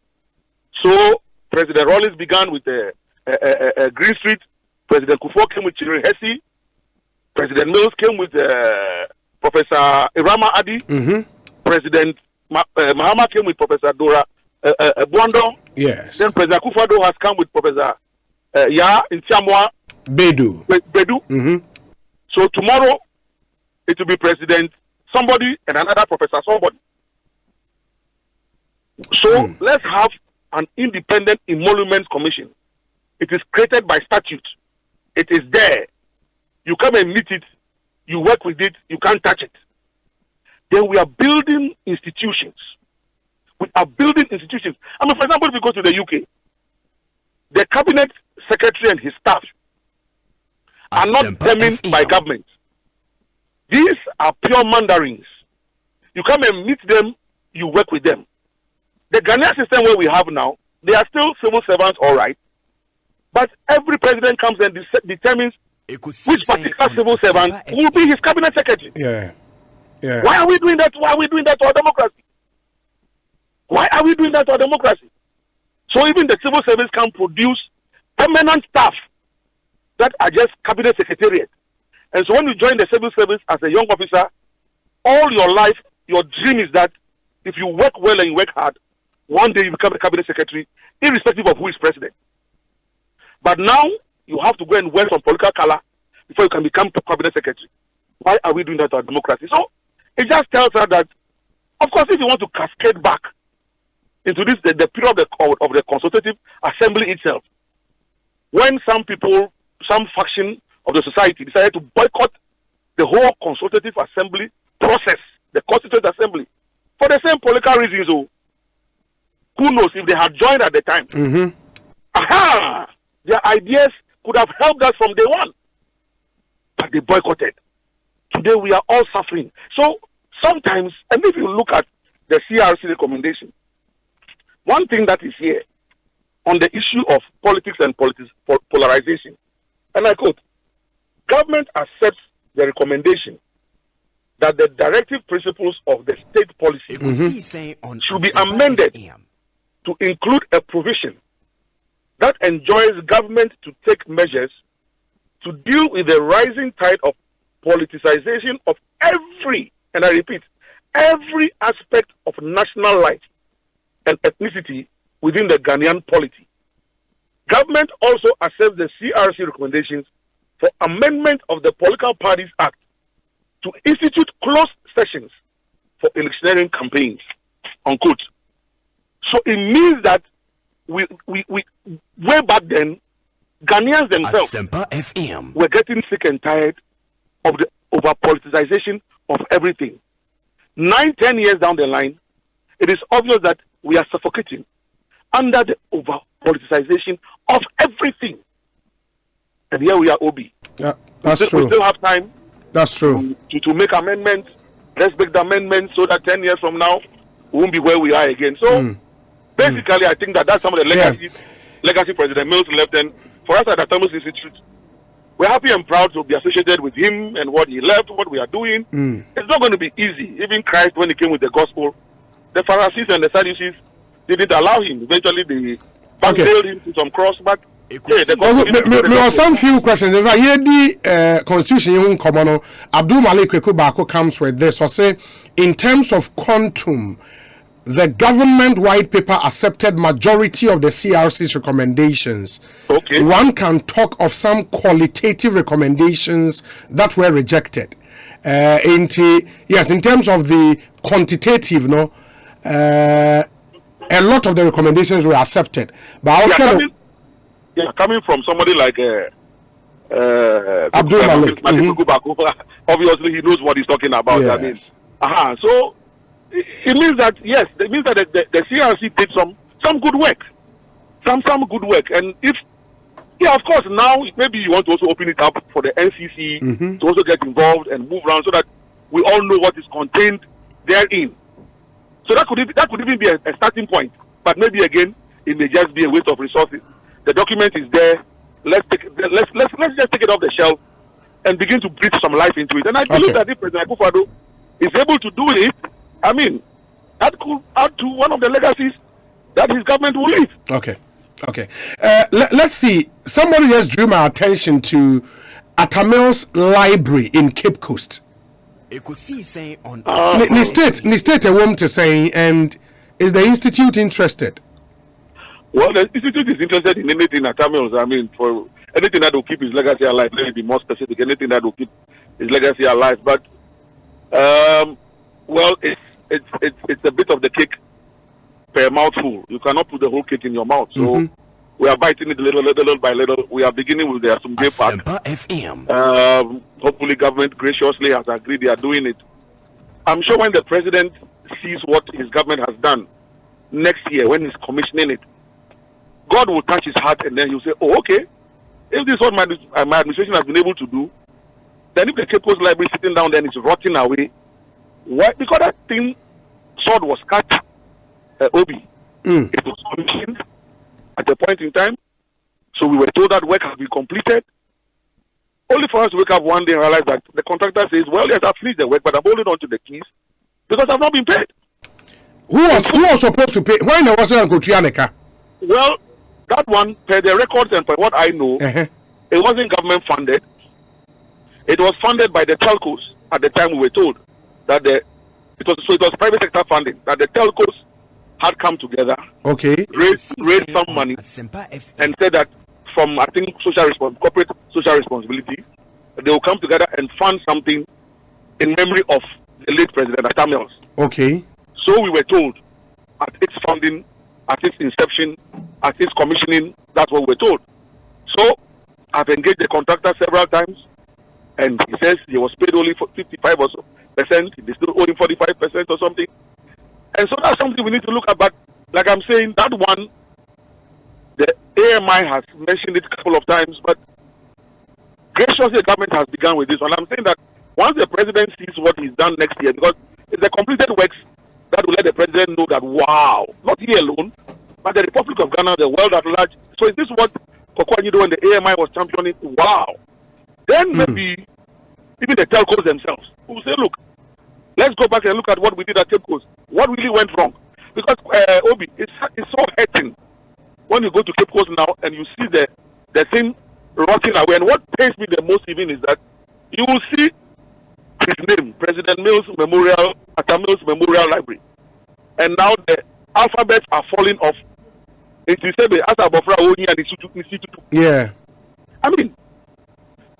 So President Rawlings began with Green Street. President Kufuor came with Chiril Hesse. President Mills came with Professor Irama Adi. President Mahama came with Professor Dora Buando. Yes. Then President Akufo-Addo has come with Professor Ntiamwa Bedu. So tomorrow it will be President somebody and another Professor somebody. So let's have an independent emoluments commission. It is created by statute. It is there. You come and meet it. You work with it. You can't touch it. Then we are building institutions. I mean, for example, if you go to the UK, the cabinet secretary and his staff are not determined by government. These are pure mandarins. You come and meet them, you work with them. The Ghanaian system where we have now, they are still civil servants, all right. But every president comes and determines which particular civil servant will be his cabinet secretary. Yeah. Why are we doing that? Why are we doing that to our democracy? Why are we doing that to our democracy? So even the civil service can produce permanent staff that are just cabinet secretariat. And so when you join the civil service as a young officer, all your life, your dream is that if you work well and you work hard, one day you become a cabinet secretary, irrespective of who is president. But now you have to go and wear some political color before you can become cabinet secretary. Why are we doing that to our democracy? So it just tells us that, of course, if you want to cascade back into this the period of the consultative assembly itself, when some people, some faction of the society decided to boycott the whole consultative assembly process, the constituent assembly, for the same political reasons, who knows if they had joined at the time? Their ideas could have helped us from day one, but they boycotted. Today we are all suffering. So sometimes, and if you look at the CRC recommendation, one thing that is here on the issue of politics and polarization, and I quote, government accepts the recommendation that the directive principles of the state policy should be amended to include a provision that enjoins government to take measures to deal with the rising tide of politicization of every, and I repeat, every aspect of national life and ethnicity within the Ghanaian polity. Government also accepts the CRC recommendations for amendment of the Political Parties Act to institute closed sessions for electioneering campaigns, unquote. So it means that we way back then, Ghanaians themselves were getting sick and tired of the over politicization of everything. 9-10 years down the line, it is obvious that we are suffocating under the over politicization of everything. And here we are, Obi. Yeah, that's true. We still have time. That's true. To make amendments. Let's make the amendments so that 10 years from now, we won't be where we are again. So, basically, I think that's some of the legacy President Mills left. And for us at the Thomas Institute, we're happy and proud to be associated with him and what he left, what we are doing. It's not going to be easy. Even Christ, when he came with the gospel, the Pharisees and the Sadducees didn't allow him. Eventually, they nailed him to some cross, but some few questions. If I hear the constitution in common, Abdul Malik Koku comes with this. I say, in terms of quantum, the government white paper accepted majority of the CRC's recommendations. Okay. One can talk of some qualitative recommendations that were rejected. In terms of the quantitative, a lot of the recommendations were accepted. But coming from somebody like Abdul Malik, obviously he knows what he's talking about. Yes. I mean, so it means that it means that the CRC did some good work, some good work, and if of course now maybe you want to also open it up for the NCC to also get involved and move around so that we all know what is contained therein. So that could even be a starting point, but maybe again it may just be a waste of resources. The document is there. Let's just take it off the shelf and begin to breathe some life into it. And I believe that if President Akufo-Addo is able to do it, I mean, that could add to one of the legacies that his government will leave. Okay. Let's see. Somebody just drew my attention to Atamil's library in Cape Coast. Ekosiisen on Ni state a woman to say, and is the institute interested? Well, the institute is interested in anything at Tamils. I mean, for anything that will keep his legacy alive. Let me be more specific. Anything that will keep his legacy alive. But, well, it's a bit of the cake per mouthful. You cannot put the whole cake in your mouth. So we are biting it little by little. We are beginning with the Asumbe Park. Hopefully, government graciously has agreed they are doing it. I'm sure when the president sees what his government has done next year, when he's commissioning it, God will touch his heart and then he'll say, oh, okay, if this is what my administration has been able to do, then if the Cape Coast Library is sitting down there and it's rotting away, why? Because that thing, sword was cut, Obi. It was commissioned at a point in time, so we were told that work has been completed, only for us to wake up one day and realize that the contractor says, well, yes, I've finished the work, but I'm holding on to the keys because I've not been paid. Who was supposed to pay? Why was it Uncle Trianeka? Well, that one, per the records and per what I know, it wasn't government funded. It was funded by the telcos. At the time, we were told that it was private sector funding, that the telcos had come together, raised some money, and said that from, I think, corporate social responsibility, they will come together and fund something in memory of the late President Atta Mills. Okay. So we were told at its founding, at its inception, at its commissioning, that's what we were told. So I've engaged the contractor several times, and he says he was paid only for 55% or so percent. They still owe him 45% or something. And so that's something we need to look at. But like I'm saying, that one, the AMI has mentioned it a couple of times, but graciously the government has begun with this one. I'm saying that once the president sees what he's done next year, because it's the completed works that will let the president know that, wow, not he alone, but the Republic of Ghana, the world at large. So is this what Koku Anyidoho and the AMI was championing? Wow. Then maybe even the telcos themselves will say, look, let's go back and look at what we did at Cape Coast. What really went wrong? Because, Obi, it's so hurting when you go to Cape Coast now and you see the thing rotting away. And what pains me the most even is that you will see his name, President Mills Memorial, Atta Mills Memorial Library. And now the alphabets are falling off. Yeah. I mean,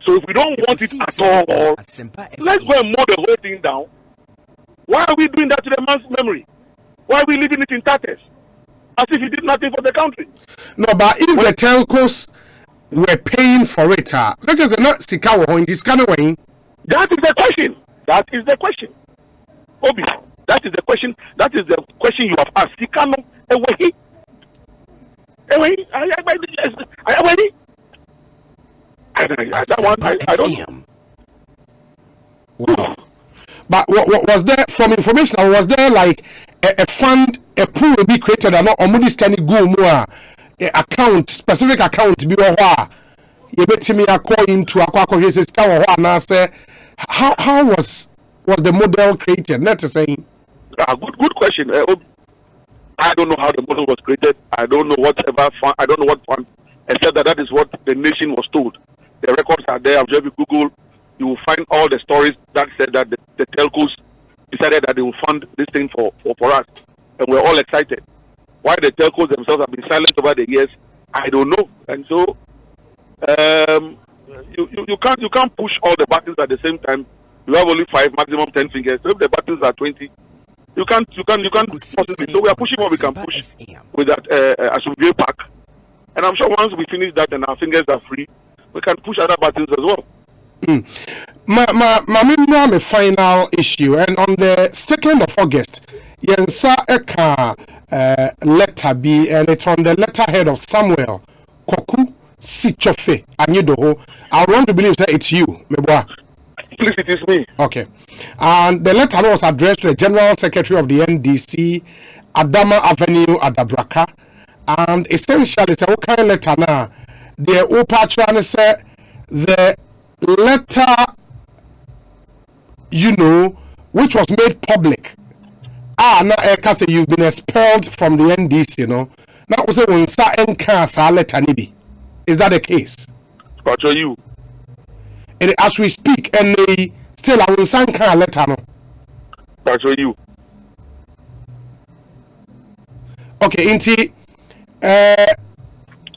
so if we don't want it at all, let's go and mow the whole thing down. Why are we doing that to the man's memory? Why are we leaving it in tatters? As if he did nothing for the country. No, but if the telcos were paying for it, such as not Sikawa in this kind of way. That is the question. That is the question. Obi, that is the question. That is the question you have asked. Sikano, I don't. Wow. But what was there from information? Or was there like a fund, a pool will be created, and or money can go more account, specific account be or you bet me a coin to a quack his cow and I say how was the model created? Not to say good question. I don't know how the model was created. I don't know whatever fund. I don't know what fund, except that is what the nation was told. The records are there. If you Google, you will find all the stories that said that the telcos decided that they will fund this thing for us, and we're all excited. Why the telcos themselves have been silent over the years, I don't know. And so you can't push all the buttons at the same time. You have only 5, maximum 10 fingers. So if the buttons are 20, you can't possibly. So we are pushing what we can push with that Asubie Park. And I'm sure once we finish that and our fingers are free, we can push other buttons as well. My final issue, and on the 2nd of August, Yensa Eka letter B, and it's on the letterhead of Samuel Koku Anyidoho. I want to believe that it's you, Meboa. Please, it is me. Okay. And the letter was addressed to the General Secretary of the NDC, Adama Avenue, Adabraka. And essentially, it's a okay letter now. The Opatra said the letter, which was made public. Now I say you've been expelled from the NDC, Now was when sa enka letter nibi. Is that the case? But you. And as we speak, and they still I will sign a letter no. But you. Okay, Inti,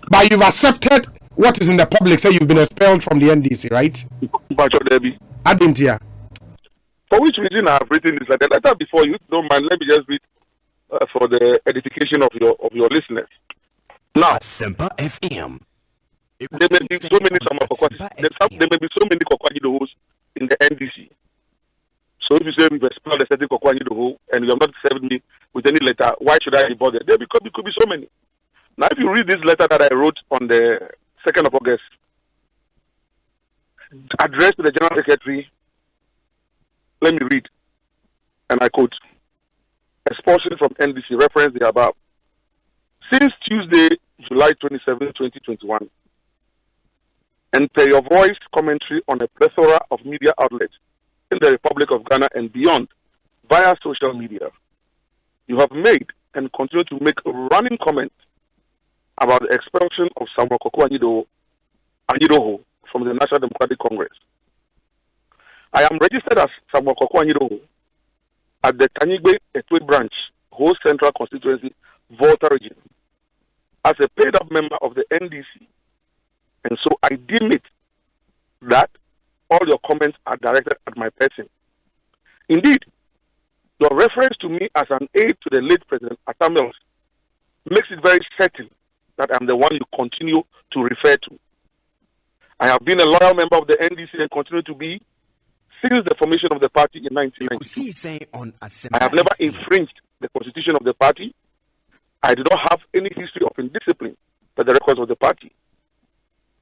but you've accepted what is in the public, say you've been expelled from the NDC, right? But Debbie. I didn't hear. For which reason I have written this letter? Letter before you don't mind. Let me just read for the edification of your listeners. Now, Semper FM. There may be so many there may be so many Koku Anyidohos in the NDC. So if you say we've expelled a certain Koku Anyidoho and you have not served me with any letter, why should I be bothered? There could be so many. Now, if you read this letter that I wrote on the 2nd of August, addressed to the General Secretary, let me read, and I quote, Expulsion from NDC, reference the above. Since Tuesday, July 27, 2021, and per your voice commentary on a plethora of media outlets in the Republic of Ghana and beyond via social media, you have made and continue to make running comments about the expulsion of Samuel Koku Anyidoho from the National Democratic Congress. I am registered as Samuel Koku Anyidoho at the Kanyigbe Etwe branch, whole central constituency, Volta region, as a paid-up member of the NDC. And so I deem it that all your comments are directed at my person. Indeed, your reference to me as an aide to the late President Atamels makes it very certain that I'm the one you continue to refer to. I have been a loyal member of the NDC and continue to be since the formation of the party in 1992. I have never infringed the constitution of the party. I do not have any history of indiscipline by the records of the party.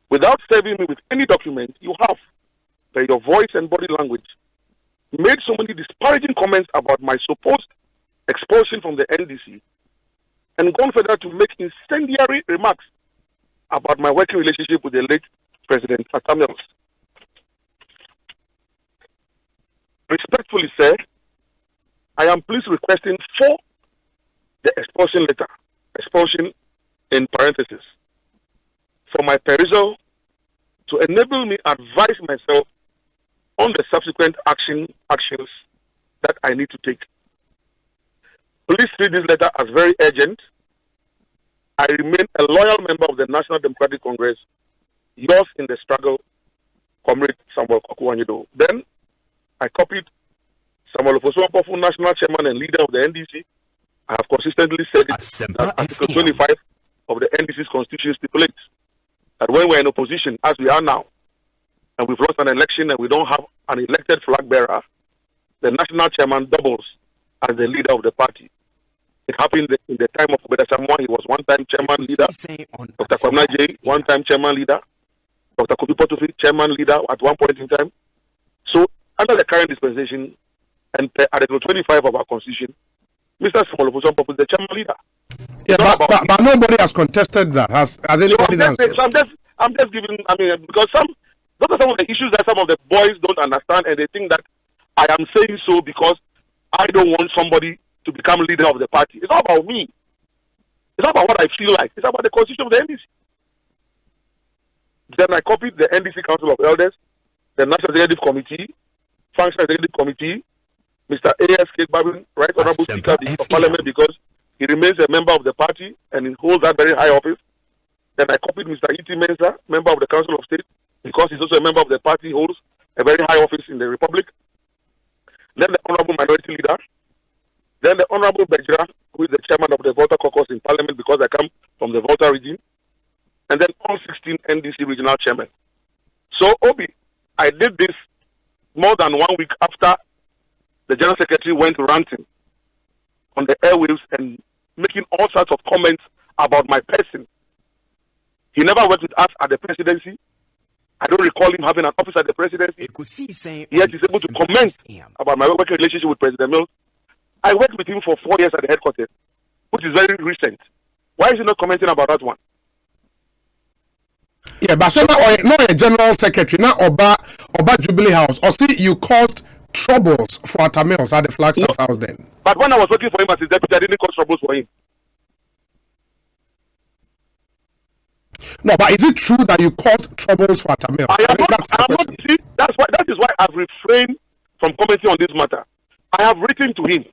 Without serving me with any document, you have, by your voice and body language, made so many disparaging comments about my supposed expulsion from the NDC and gone further to make incendiary remarks about my working relationship with the late President Atamels. Respectfully, sir, I am pleased requesting for the expulsion letter, expulsion in parentheses, for my perusal to enable me advise myself on the subsequent actions that I need to take. Please read this letter as very urgent. I remain a loyal member of the National Democratic Congress, yours in the struggle, Comrade Samuel Koku Anyidoho. Then I copied Samuel Ofosu, national chairman and leader of the NDC. I have consistently said it that Article 25 of the NDC's constitution stipulates that when we're in opposition, as we are now, and we've lost an election and we don't have an elected flag bearer, the national chairman doubles as the leader of the party. It happened in the time of Obeda Samoa. He was one-time chairman leader. Dr. Kwamna J, one-time chairman leader. Dr. Kofi Potofi, chairman leader at one point in time. So, under the current dispensation and Article 25 of our constitution, Mr. Samuel Ofosu is the chairman leader. Yeah, but nobody has contested that. Has anybody done so? I'm just giving, because those are some of the issues that some of the boys don't understand, and they think that I am saying so because I don't want somebody to become leader of the party. It's not about me. It's not about what I feel like. It's about the constitution of the NDC. Then I copied the NDC Council of Elders, the National Executive Committee, Functional Executive Committee, Mr. A.S.K. Babin, Right Honorable Speaker of Parliament, because he remains a member of the party and he holds that very high office. Then I copied Mr. E.T. Mensah, member of the Council of State, because he's also a member of the party, holds a very high office in the Republic. Then the Honorable Minority Leader. Then the Honorable Bejra, who is the chairman of the Volta Caucus in Parliament, because I come from the Volta region. And then all 16 NDC regional chairmen. So, Obi, I did this more than 1 week after the General Secretary went ranting on the airwaves and making all sorts of comments about my person. He never worked with us at the presidency. I don't recall him having an office at the presidency. Yet he's able to comment about my working relationship with President Mills. I worked with him for 4 years at the headquarters, which is very recent. Why is he not commenting about that one? Yeah, but so not a general secretary, not Oba Jubilee House. Or see, you caused troubles for Atamels at the Flagstaff House then. But when I was working for him as his deputy, I didn't cause troubles for him. No, but is it true that you caused troubles for Atamels? That is why I've refrained from commenting on this matter. I have written to him.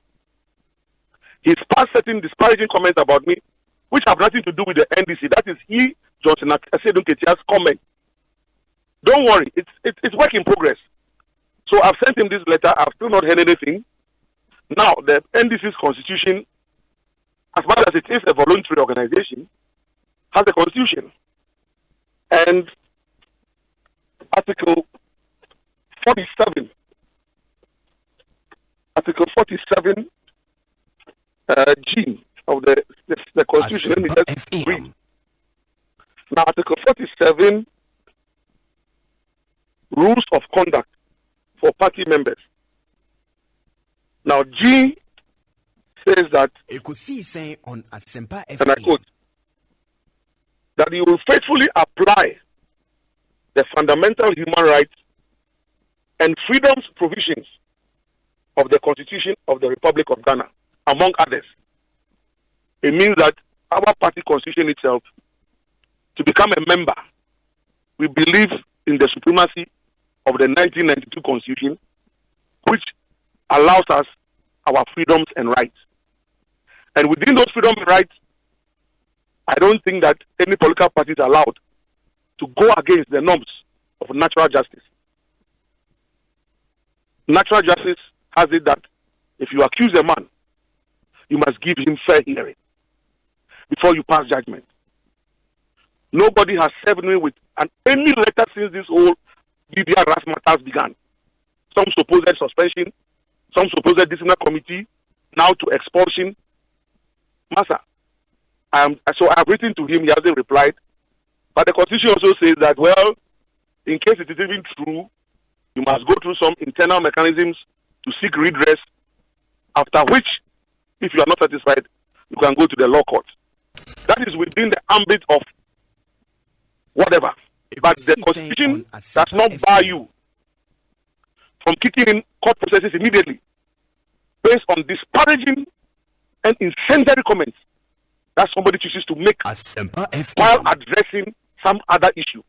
He's passed certain disparaging comments about me, which have nothing to do with the NDC. That is he, Johnson Asedun Ketia's comment. Don't worry, it's work in progress. So I've sent him this letter. I've still not heard anything. Now, the NDC's constitution, as much as it is a voluntary organization, has a constitution. And Article 47 G of the constitution. Let me just read. Now, Article 47, rules of conduct for party members. Now, G says that, Ekosiisen on Asempa and I quote, that you will faithfully apply the fundamental human rights and freedoms provisions of the Constitution of the Republic of Ghana, among others. it means that our party constitution itself, to become a member, we believe in the supremacy of the 1992 constitution, which allows us our freedoms and rights. And within those freedoms and rights, I don't think that any political party is allowed to go against the norms of natural justice. Natural justice has it that if you accuse a man, you must give him fair hearing before you pass judgment. Nobody has served me with any letter since this whole BBR Ras matters began. Some supposed suspension, some supposed disciplinary committee, now to expulsion. Master, so I have written to him, he hasn't replied. But the Constitution also says that, well, in case it is even true, you must go through some internal mechanisms to seek redress, after which, if you are not satisfied, you can go to the law court. That is within the ambit of whatever. But the Constitution does not bar you from kicking in court processes immediately based on disparaging and incendiary comments that somebody chooses to make while addressing some other issue.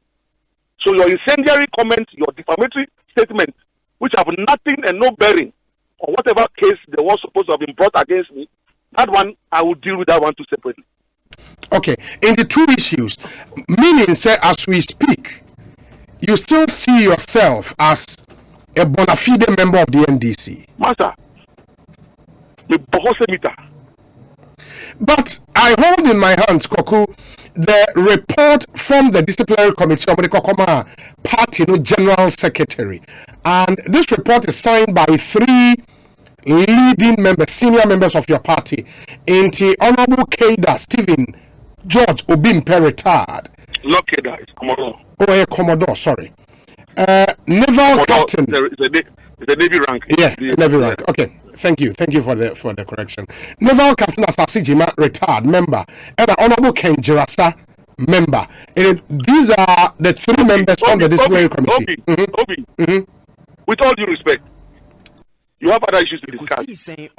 So your incendiary comments, your defamatory statements, which have nothing and no bearing on whatever case there was supposed to have been brought against me, that one, I will deal with that one too separately. Okay, in the two issues, meaning, say, as we speak, you still see yourself as a bona fide member of the NDC. Master, but I hold in my hands, Koku, the report from the disciplinary committee of the Kokoma party, general secretary, and this report is signed by 3 leading members, senior members of your party, into Honorable Keda Stephen George Obimpe retired. Not Keda, it's Commodore. Oh, Commodore, sorry. Naval Captain. It's a Navy rank. Yeah, Navy rank. Okay, thank you for the correction. Naval Captain Asasi Jima retired member, and Honorable Ken Jirasa member. And these are the 3 members on the disciplinary committee. Obi, with all due respect, you have other issues to discuss.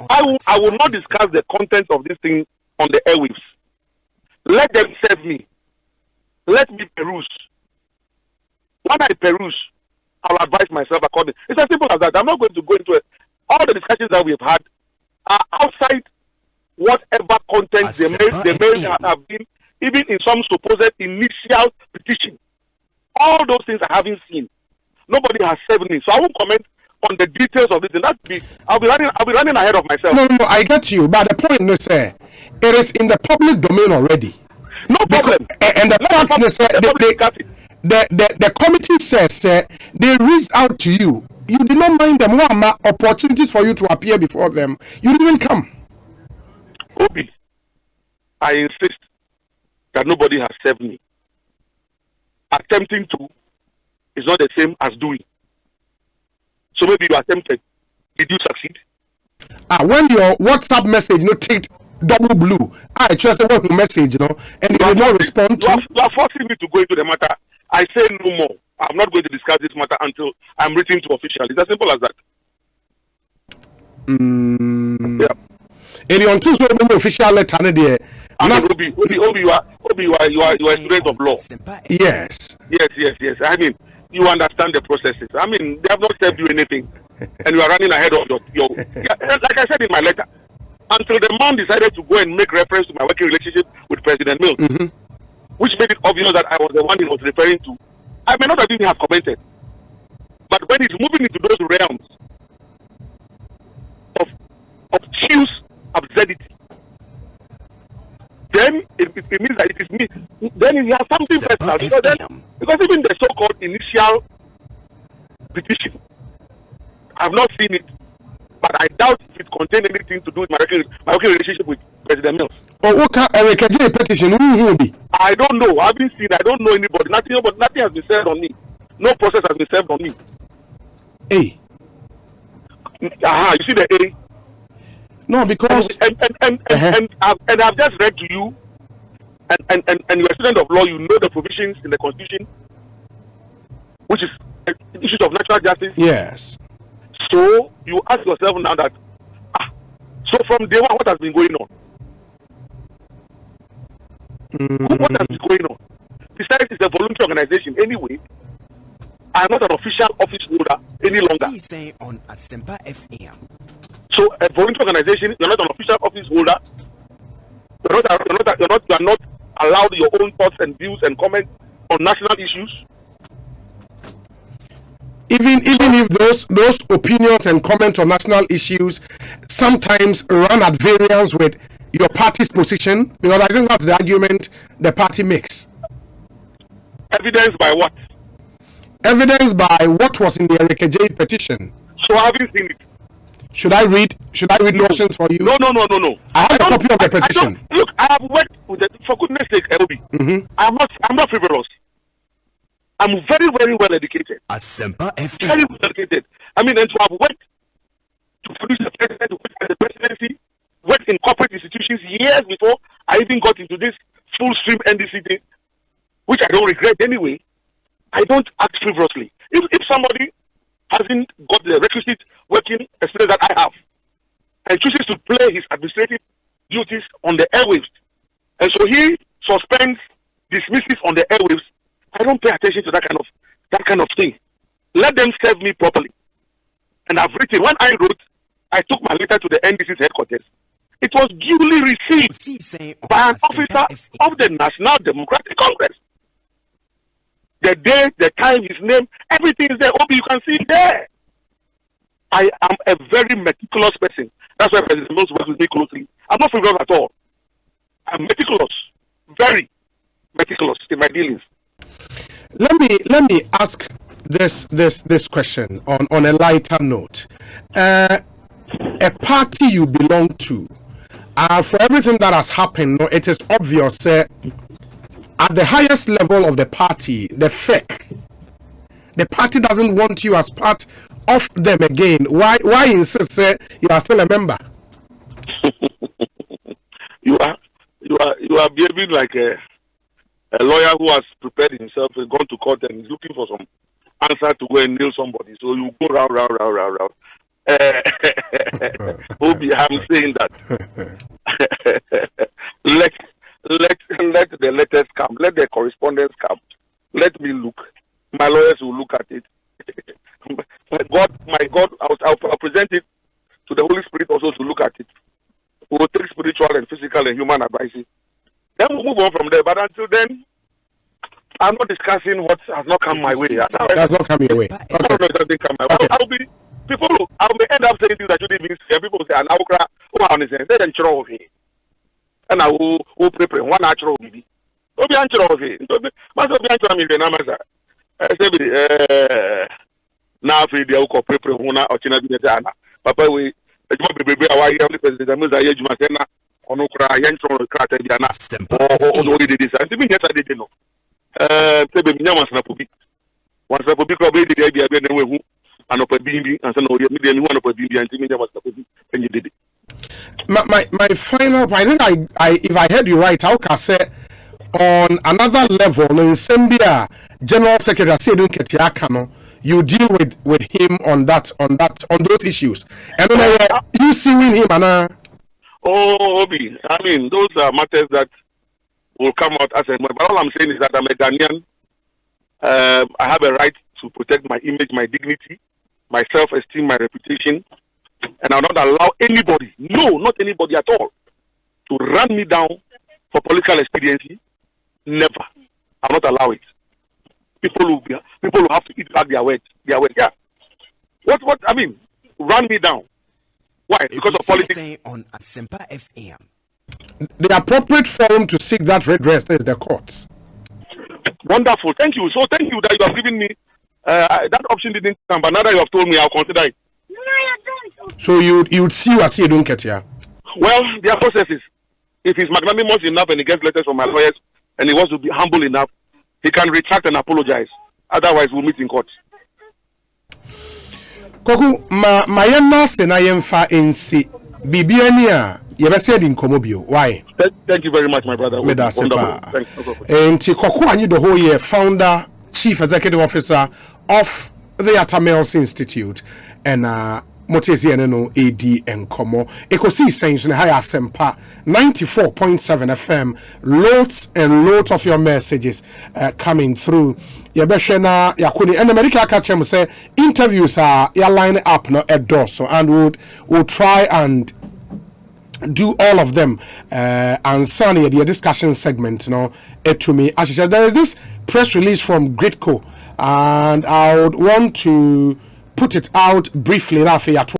I will not discuss the contents of this thing on the airwaves. Let them serve me. Let me peruse. When I peruse, I'll advise myself accordingly. It's as simple as that. I'm not going to go into it. All the discussions that we've had are outside whatever content they may have been, even in some supposed initial petition. All those things I haven't seen. Nobody has served me. So I won't comment on the details of this. And I'll be running ahead of myself. No, I get you. But the point is, it is in the public domain already. No problem. And the fact is, the committee says they reached out to you. You did not mind them. What opportunities for you to appear before them? You didn't come. Obi, I insist that nobody has served me. Attempting to is not the same as doing. So maybe you attempted. Did you succeed? When your WhatsApp message ticked double blue, I just a one message, and you did not respond to. You are forcing me to go into the matter. I say no more. I'm not going to discuss this matter until I'm written to official. It's as simple as that. Yeah. And until the official letter, Obi, you are a student of law. Yes. Yes. I mean, you understand the processes. I mean, they have not served you anything, and you are running ahead of your. Like I said in my letter, until the man decided to go and make reference to my working relationship with President Mills, which made it obvious that I was the one he was referring to, I may not have even have commented. But when he's moving into those realms of obtuse absurdity, then it means that it is me. Then he has something personal. Because even the so-called initial petition, I have not seen it. But I doubt if it contained anything to do with my working relationship with President Mills. Petition. I don't know. I haven't seen. I don't know anybody. Nothing has been served on me. No process has been served on me. A. You see the A. No, because and I've just read to you, and you're a student of law. You know the provisions in the Constitution, which is issues of natural justice. Yes. So you ask yourself now that, so from day one, what has been going on? What has been going on? Besides, it's a voluntary organization anyway. I'm not an official office holder any longer. On Asempa FM. So a voluntary organization, you're not an official office holder. You are not allowed your own thoughts and views and comments on national issues. Even if those opinions and comments on national issues sometimes run at variance with your party's position, because I think that's the argument the party makes. Evidence by what? Evidence by what was in the Erika J petition. So I haven't seen it. Should I read questions for you? No. I have a copy of the petition. Look, I have worked with it, for goodness sake, LB. I'm not frivolous. I'm very, very well educated. Asempa FM. Very well educated. I mean, and to have worked to produce the president, to work at the presidency, worked in corporate institutions years before I even got into this full stream NDC thing, which I don't regret anyway. I don't act frivolously. If somebody hasn't got the requisite working experience that I have and chooses to play his administrative duties on the airwaves, and so he suspends, dismisses on the airwaves, I don't pay attention to that kind of thing. Let them serve me properly. And I've written, when I wrote, I took my letter to the NDC's headquarters. It was duly received by an officer of the National Democratic Congress. The day, the time, his name, everything is there. You can see it there. I am a very meticulous person. That's why President Mills works with me closely. I'm not frivolous at all. I'm meticulous, very meticulous in my dealings. Let me ask this question on a lighter note. A party you belong to, for everything that has happened, it is obvious at the highest level of the party, the party doesn't want you as part of them again. Why insist you are still a member? you are behaving like a lawyer who has prepared himself and gone to court and is looking for some answer to go and nail somebody. So you go round. Obi, I'm saying that. let the letters come. Let the correspondence come. Let me look. My lawyers will look at it. my God, I'll present it to the Holy Spirit also to look at it. We will take spiritual and physical and human advices. Then we'll move on from there. But until then, I'm not discussing what has not come my way. That's not coming your way. Okay. I don't know if that didn't come my way. Okay. I may end up saying things that shouldn't even say. People say, and I will cry. Oh, I'm saying, they're in trouble of it. And I will prepare one natural baby. Don't be unsure of it. Must be unsure of it. I say, now for the Oko prepare one or China Dinana. Papa, we, baby, I hear the president, I must say, on Okra, young from the crater, or only this. I think yes, I didn't know. Once the public obeyed the idea, who and up a BB and some of the medium one of a BB and Timmy was and you did it. My final point, I think if I heard you right, how can I say on another level in Zambia, General Secretary Sedun Ketiakano, you deal with him on those issues. And then you see with him and Obi, I mean those are matters that will come out as a but all I'm saying is that I'm a Ghanaian. I have a right to protect my image, my dignity, my self-esteem, my reputation, and I'll not allow anybody, not anybody at all, to run me down for political expediency. Never. I'll not allow it. People will have to eat back their words. Yeah. What? I mean, run me down. Why? Because of politics. On Asempa FM. The appropriate forum to seek that redress is the courts. Wonderful. Thank you. So thank you that you have given me that option didn't come, but now that you have told me, I'll consider it. So you'd see you as you don't get here. Well, there are processes. If he's magnanimous enough and he gets letters from my lawyers and he wants to be humble enough, he can retract and apologize. Otherwise, we'll meet in court. Koku, my nurse na yemfa ensi bibiania yebese di nkomobio. Why? Thank you very much, my brother. And Koku Anyidoho ye founder, chief executive officer of the Atamels Institute, and motesi ene no edi enkomo Ekosiisen so na high asempa 94.7 FM. Loads and loads of your messages coming through. Yebehwe na yakuni and America catch him say interviews are ya line up no so and we'll try and do all of them and Sunny the discussion segment to me as I said there is this press release from Gridco and I would want to put it out briefly